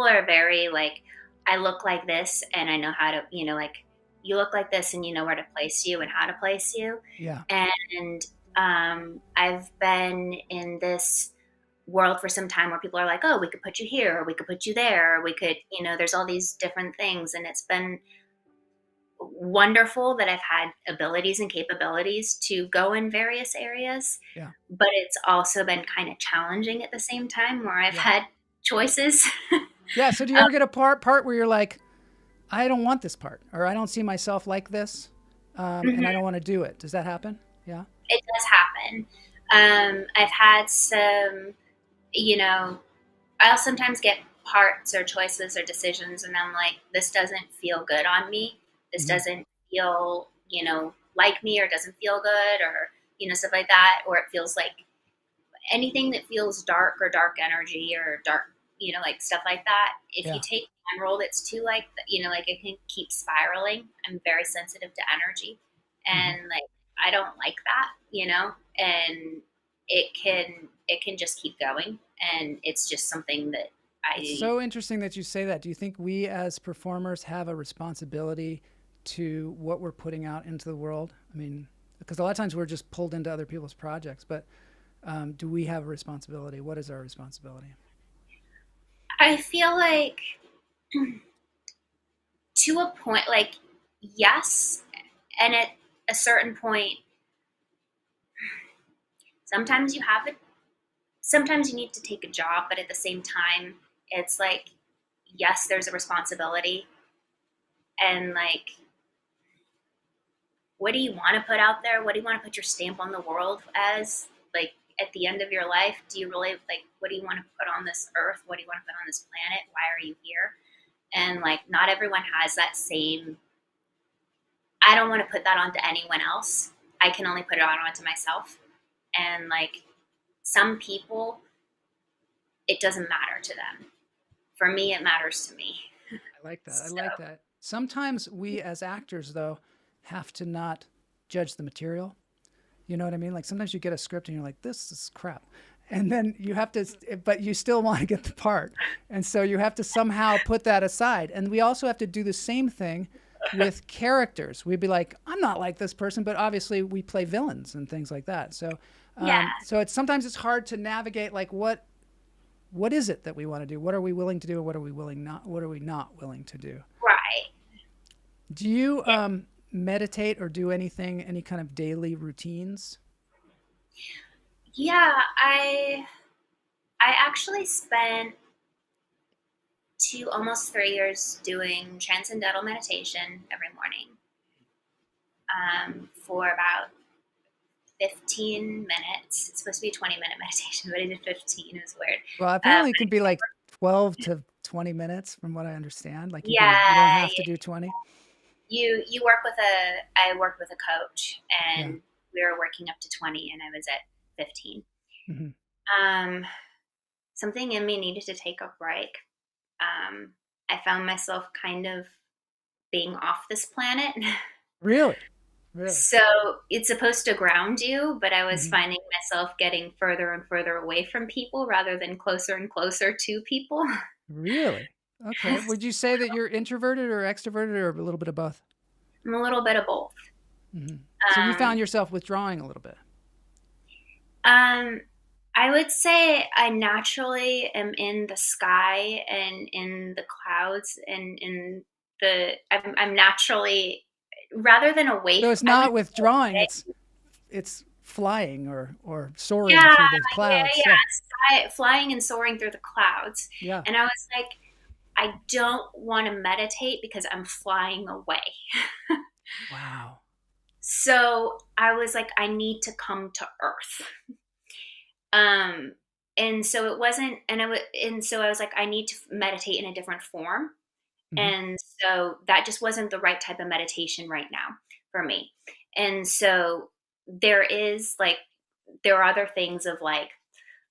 Speaker 5: are very like, I look like this and I know how to, you know, like, you look like this and you know where to place you and how to place you.
Speaker 3: Yeah.
Speaker 5: And I've been in this world for some time where people are like, oh, we could put you here, or we could put you there, or we could, you know, there's all these different things. And it's been wonderful that I've had abilities and capabilities to go in various areas.
Speaker 3: Yeah.
Speaker 5: But it's also been kind of challenging at the same time, where I've had choices.
Speaker 3: Yeah. So do you ever get a part where you're like, I don't want this part, or I don't see myself like this, and I don't want to do it? Does that happen? Yeah.
Speaker 5: It does happen. I've had some, you know, I'll sometimes get parts or choices or decisions, and I'm like, this doesn't feel good on me. This doesn't feel, you know, like me, or doesn't feel good, or, you know, stuff like that. Or it feels like anything that feels dark, or dark energy, or dark, you know, like stuff like that. If you take one role that's too, like, you know, like, it can keep spiraling. I'm very sensitive to energy, and like, I don't like that, you know, and it can just keep going. And it's just something that
Speaker 3: It's so interesting that you say that. Do you think we as performers have a responsibility to what we're putting out into the world? I mean, because a lot of times we're just pulled into other people's projects, but do we have a responsibility? What is our responsibility?
Speaker 5: I feel like to a point, like, yes. And at a certain point, sometimes sometimes you need to take a job, but at the same time, it's like, yes, there's a responsibility. And like, what do you want to put out there? What do you want to put your stamp on the world as? Like, at the end of your life, do you really, like, what do you want to put on this earth? What do you want to put on this planet? Why are you here? And like, not everyone has that same, I don't want to put that onto anyone else. I can only put it onto myself. And like, some people, it doesn't matter to them. For me, it matters to me.
Speaker 3: I like that. I like that. Sometimes we as actors, though, have to not judge the material. You know what I mean? Like, sometimes you get a script and you're like, this is crap. And then you have to, but you still want to get the part. And so you have to somehow put that aside. And we also have to do the same thing with characters. We'd be like, I'm not like this person, but obviously we play villains and things like that. So, so sometimes it's hard to navigate, like, what is it that we want to do? What are we willing to do? What are we not willing to do?
Speaker 5: Right.
Speaker 3: Do you meditate or do anything, any kind of daily routines?
Speaker 5: Yeah, I actually spent almost 3 years doing transcendental meditation every morning for about 15 minutes. It's supposed to be a 20-minute meditation, but I did 15. It was weird.
Speaker 3: Well, apparently it can be like 12 to 20 minutes from what I understand. Like you don't
Speaker 5: Yeah,
Speaker 3: have to do 20.
Speaker 5: you work with I worked with a coach, and
Speaker 3: Yeah.
Speaker 5: we were working up to 20, and I was at 15.
Speaker 3: Mm-hmm.
Speaker 5: Something in me needed to take a break. I found myself kind of being off this planet.
Speaker 3: Really? Really?
Speaker 5: So it's supposed to ground you, but I was
Speaker 3: Mhm.
Speaker 5: finding myself getting further and further away from people rather than closer and closer to people.
Speaker 3: Really? Okay. Would you say that you're introverted or extroverted or a little bit of both?
Speaker 5: I'm a little bit of both.
Speaker 3: Mm-hmm. So you found yourself withdrawing a little bit.
Speaker 5: I would say I naturally am in the sky and in the clouds and in I'm naturally, rather than away
Speaker 3: So
Speaker 5: from,
Speaker 3: it's not withdrawing, it's flying or soaring
Speaker 5: yeah,
Speaker 3: through the clouds. Yeah.
Speaker 5: flying and soaring through the clouds.
Speaker 3: Yeah.
Speaker 5: And I was like, I don't want to meditate because I'm flying away.
Speaker 3: Wow.
Speaker 5: So I was like, I need to come to earth. And so it wasn't, and so I was like, I need to meditate in a different form.
Speaker 3: Mhm.
Speaker 5: And so that just wasn't the right type of meditation right now for me. And so there are other things of like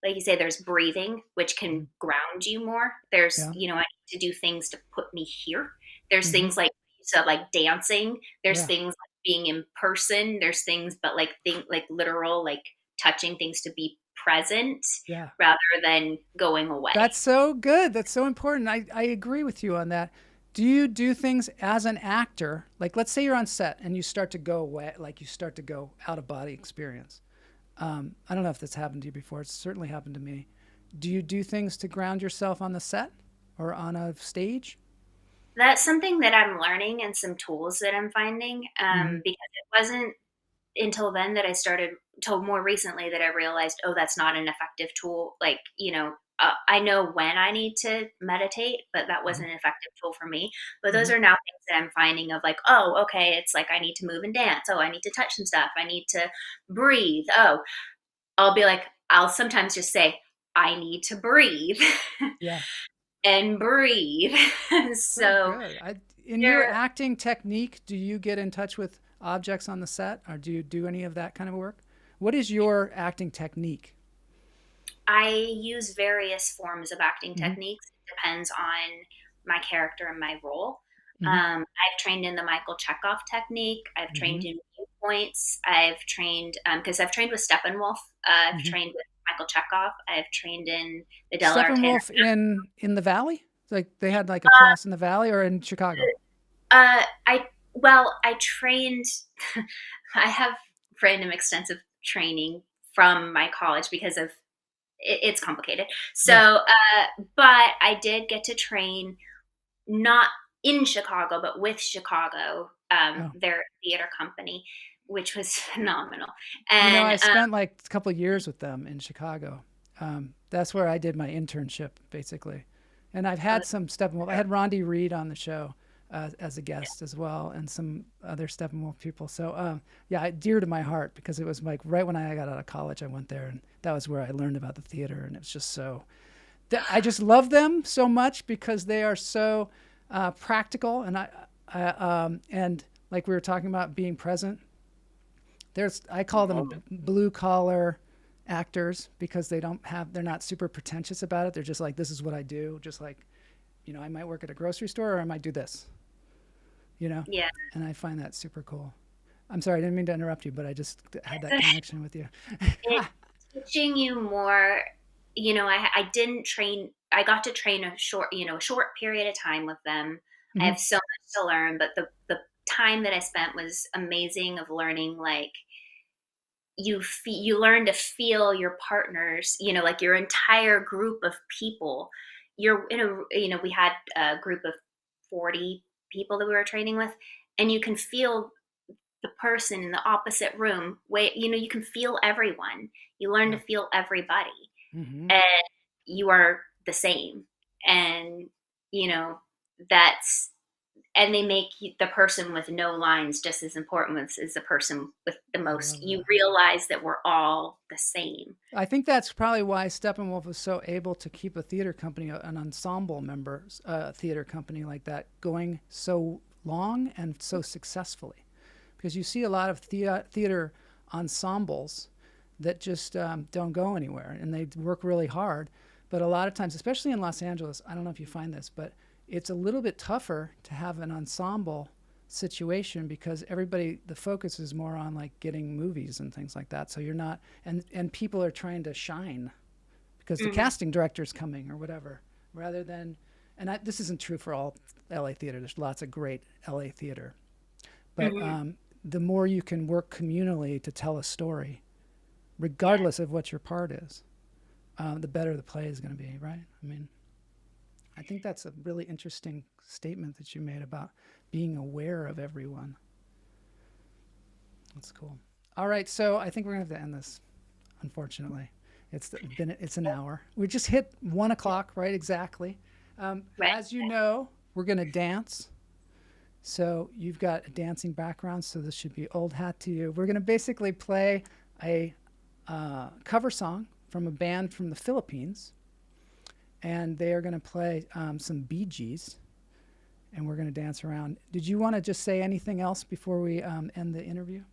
Speaker 5: you say, there's breathing, which can ground you more. There's,
Speaker 3: Yeah.
Speaker 5: I need to do things to put me here. There's
Speaker 3: Mhm.
Speaker 5: things like, so like dancing. There's
Speaker 3: Yeah.
Speaker 5: things like being in person. There's things, but like like literal, like touching things to be present
Speaker 3: Yeah.
Speaker 5: rather than going away.
Speaker 3: That's so good. That's so important. I agree with you on that. Do you do things as an actor? Like, let's say you're on set and you start to go away, like you start to go out of body experience. I don't know if that's happened to you before. It's certainly happened to me. Do you do things to ground yourself on the set or on a stage?
Speaker 5: That's something that I'm learning and some tools that I'm finding,
Speaker 3: Mhm.
Speaker 5: because it wasn't until then that I started, till more recently that I realized, oh, that's not an effective tool. Like, I know when I need to meditate, but that wasn't an effective tool for me. But those
Speaker 3: Mhm.
Speaker 5: are now things that I'm finding of like, oh, okay, it's like I need to move and dance. Oh, I need to touch some stuff. I need to breathe. Oh, I'll be like, I'll sometimes just say, I need to breathe
Speaker 3: Yeah.
Speaker 5: and breathe.
Speaker 3: So
Speaker 5: So
Speaker 3: good. In your
Speaker 5: there,
Speaker 3: acting technique, do you get in touch with objects on the set or do you do any of that kind of work? What is your acting technique?
Speaker 5: I use various forms of acting
Speaker 3: Hmm.
Speaker 5: techniques. It depends on my character and my role.
Speaker 3: Hmm.
Speaker 5: I've trained in the Michael Chekhov technique. I've trained
Speaker 3: Hmm.
Speaker 5: in viewpoints. I've trained, because I've trained with Steppenwolf. I've
Speaker 3: Hmm.
Speaker 5: trained with Michael Chekhov. I've trained in the Delamartine.
Speaker 3: Steppenwolf in the Valley? Like they had like a class in the Valley or in Chicago?
Speaker 5: I trained. I have random extensive training from my college because of it's complicated. So,
Speaker 3: Yeah.
Speaker 5: but I did get to train not in Chicago, but with Chicago,
Speaker 3: Oh.
Speaker 5: their theater company, which was phenomenal.
Speaker 3: I
Speaker 5: And
Speaker 3: spent like a couple of years with them in Chicago. That's where I did my internship, basically. And I've had some Steppenwolf. I had Rondi Reed on the show as a guest as well, and some other Steppenwolf people. So yeah, dear to my heart because it was like right when I got out of college, I went there, and that was where I learned about the theater, and it's just so. I just love them so much because they are so practical, and and like we were talking about being present. I call them blue collar actors because they're not super pretentious about it. They're just like, this is what I do. Just like, I might work at a grocery store or I might do this,
Speaker 5: yeah,
Speaker 3: and I find that super cool. I'm sorry, I didn't mean to interrupt you, but I just had that connection with you.
Speaker 5: it's teaching you more. I didn't train. I got to train a short period of time with them. I
Speaker 3: Hmm.
Speaker 5: have so much to learn, but the time that I spent was amazing of learning. Like you learn to feel your partners, like your entire group of people. You're in we had a group of 40 people that we were training with, and you can feel the person in the opposite room. You can feel everyone. You learn to
Speaker 3: Yeah.
Speaker 5: feel everybody,
Speaker 3: Hmm.
Speaker 5: and you are the same. And, you know, that's and they make the person with no lines just as important as the person with the most. You realize that we're all the same.
Speaker 3: I think that's probably why Steppenwolf was so able to keep a theater company, an ensemble members, theater company like that, going so long and so successfully. Because you see a lot of theater ensembles that just don't go anywhere, and they work really hard. But a lot of times, especially in Los Angeles, I don't know if you find this, but it's a little bit tougher to have an ensemble situation because the focus is more on like getting movies and things like that. So you're not, and people are trying to shine because the casting director's coming or whatever, rather than, this isn't true for all LA theater. There's lots of great LA theater, but the more you can work communally to tell a story, regardless of what your part is, the better the play is going to be, right? I mean, I think that's a really interesting statement that you made about being aware of everyone. That's cool. All right, so I think we're going to have to end this, unfortunately. It's an hour. We just hit 1 o'clock, right? Exactly. As you know, we're going to dance. So you've got a dancing background, so this should be old hat to you. We're going to basically play a cover song from a band from the Philippines. And they are going to play some Bee Gees, and we're going to dance around. Did you want to just say anything else before we end the interview?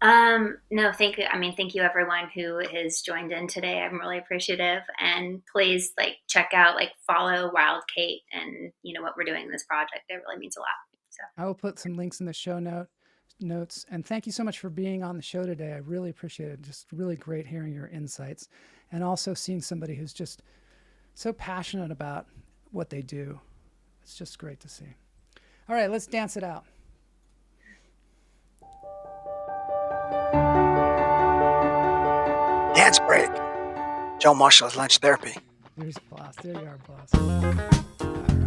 Speaker 5: No, thank you. I mean, thank you everyone who has joined in today. I'm really appreciative, and please check out, follow Wild Kate and what we're doing in this project. It really means a lot. So
Speaker 3: I will put some links in the show notes. And thank you so much for being on the show today. I really appreciate it. Just really great hearing your insights, and also seeing somebody who's just so passionate about what they do. It's just great to see. All right, let's dance it out.
Speaker 4: Dance break. Joe Marshall's lunch therapy.
Speaker 3: There's boss. There you are, boss. All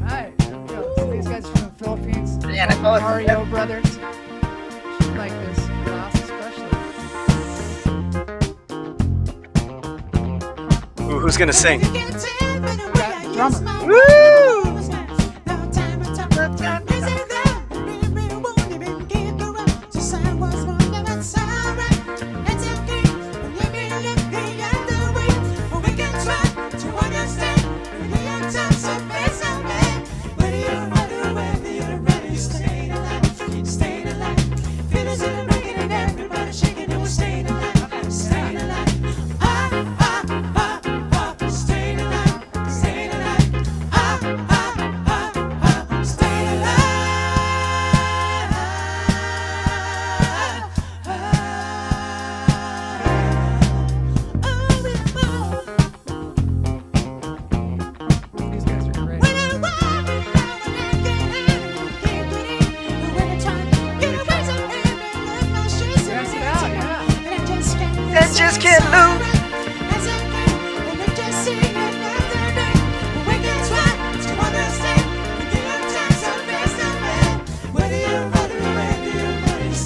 Speaker 3: right, here we go. So these guys from the Philippines, Mario Brothers. You like this, boss, especially.
Speaker 8: Ooh, who's gonna sing?
Speaker 3: Drummer.
Speaker 8: Woo!
Speaker 4: Just can't lose.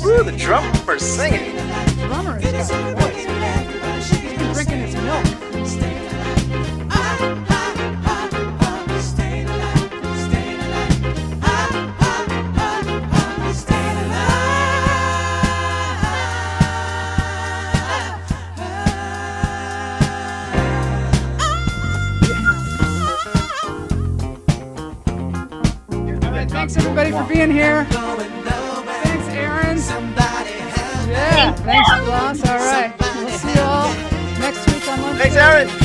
Speaker 4: Ooh, the drummer's singing.
Speaker 3: The drummer has got a voice. He's been drinking his milk. Thanks everybody for being here. Thanks, Erin. Yeah, thanks, boss. All right. We'll see you all next week on Lunch.
Speaker 4: Thanks, Erin.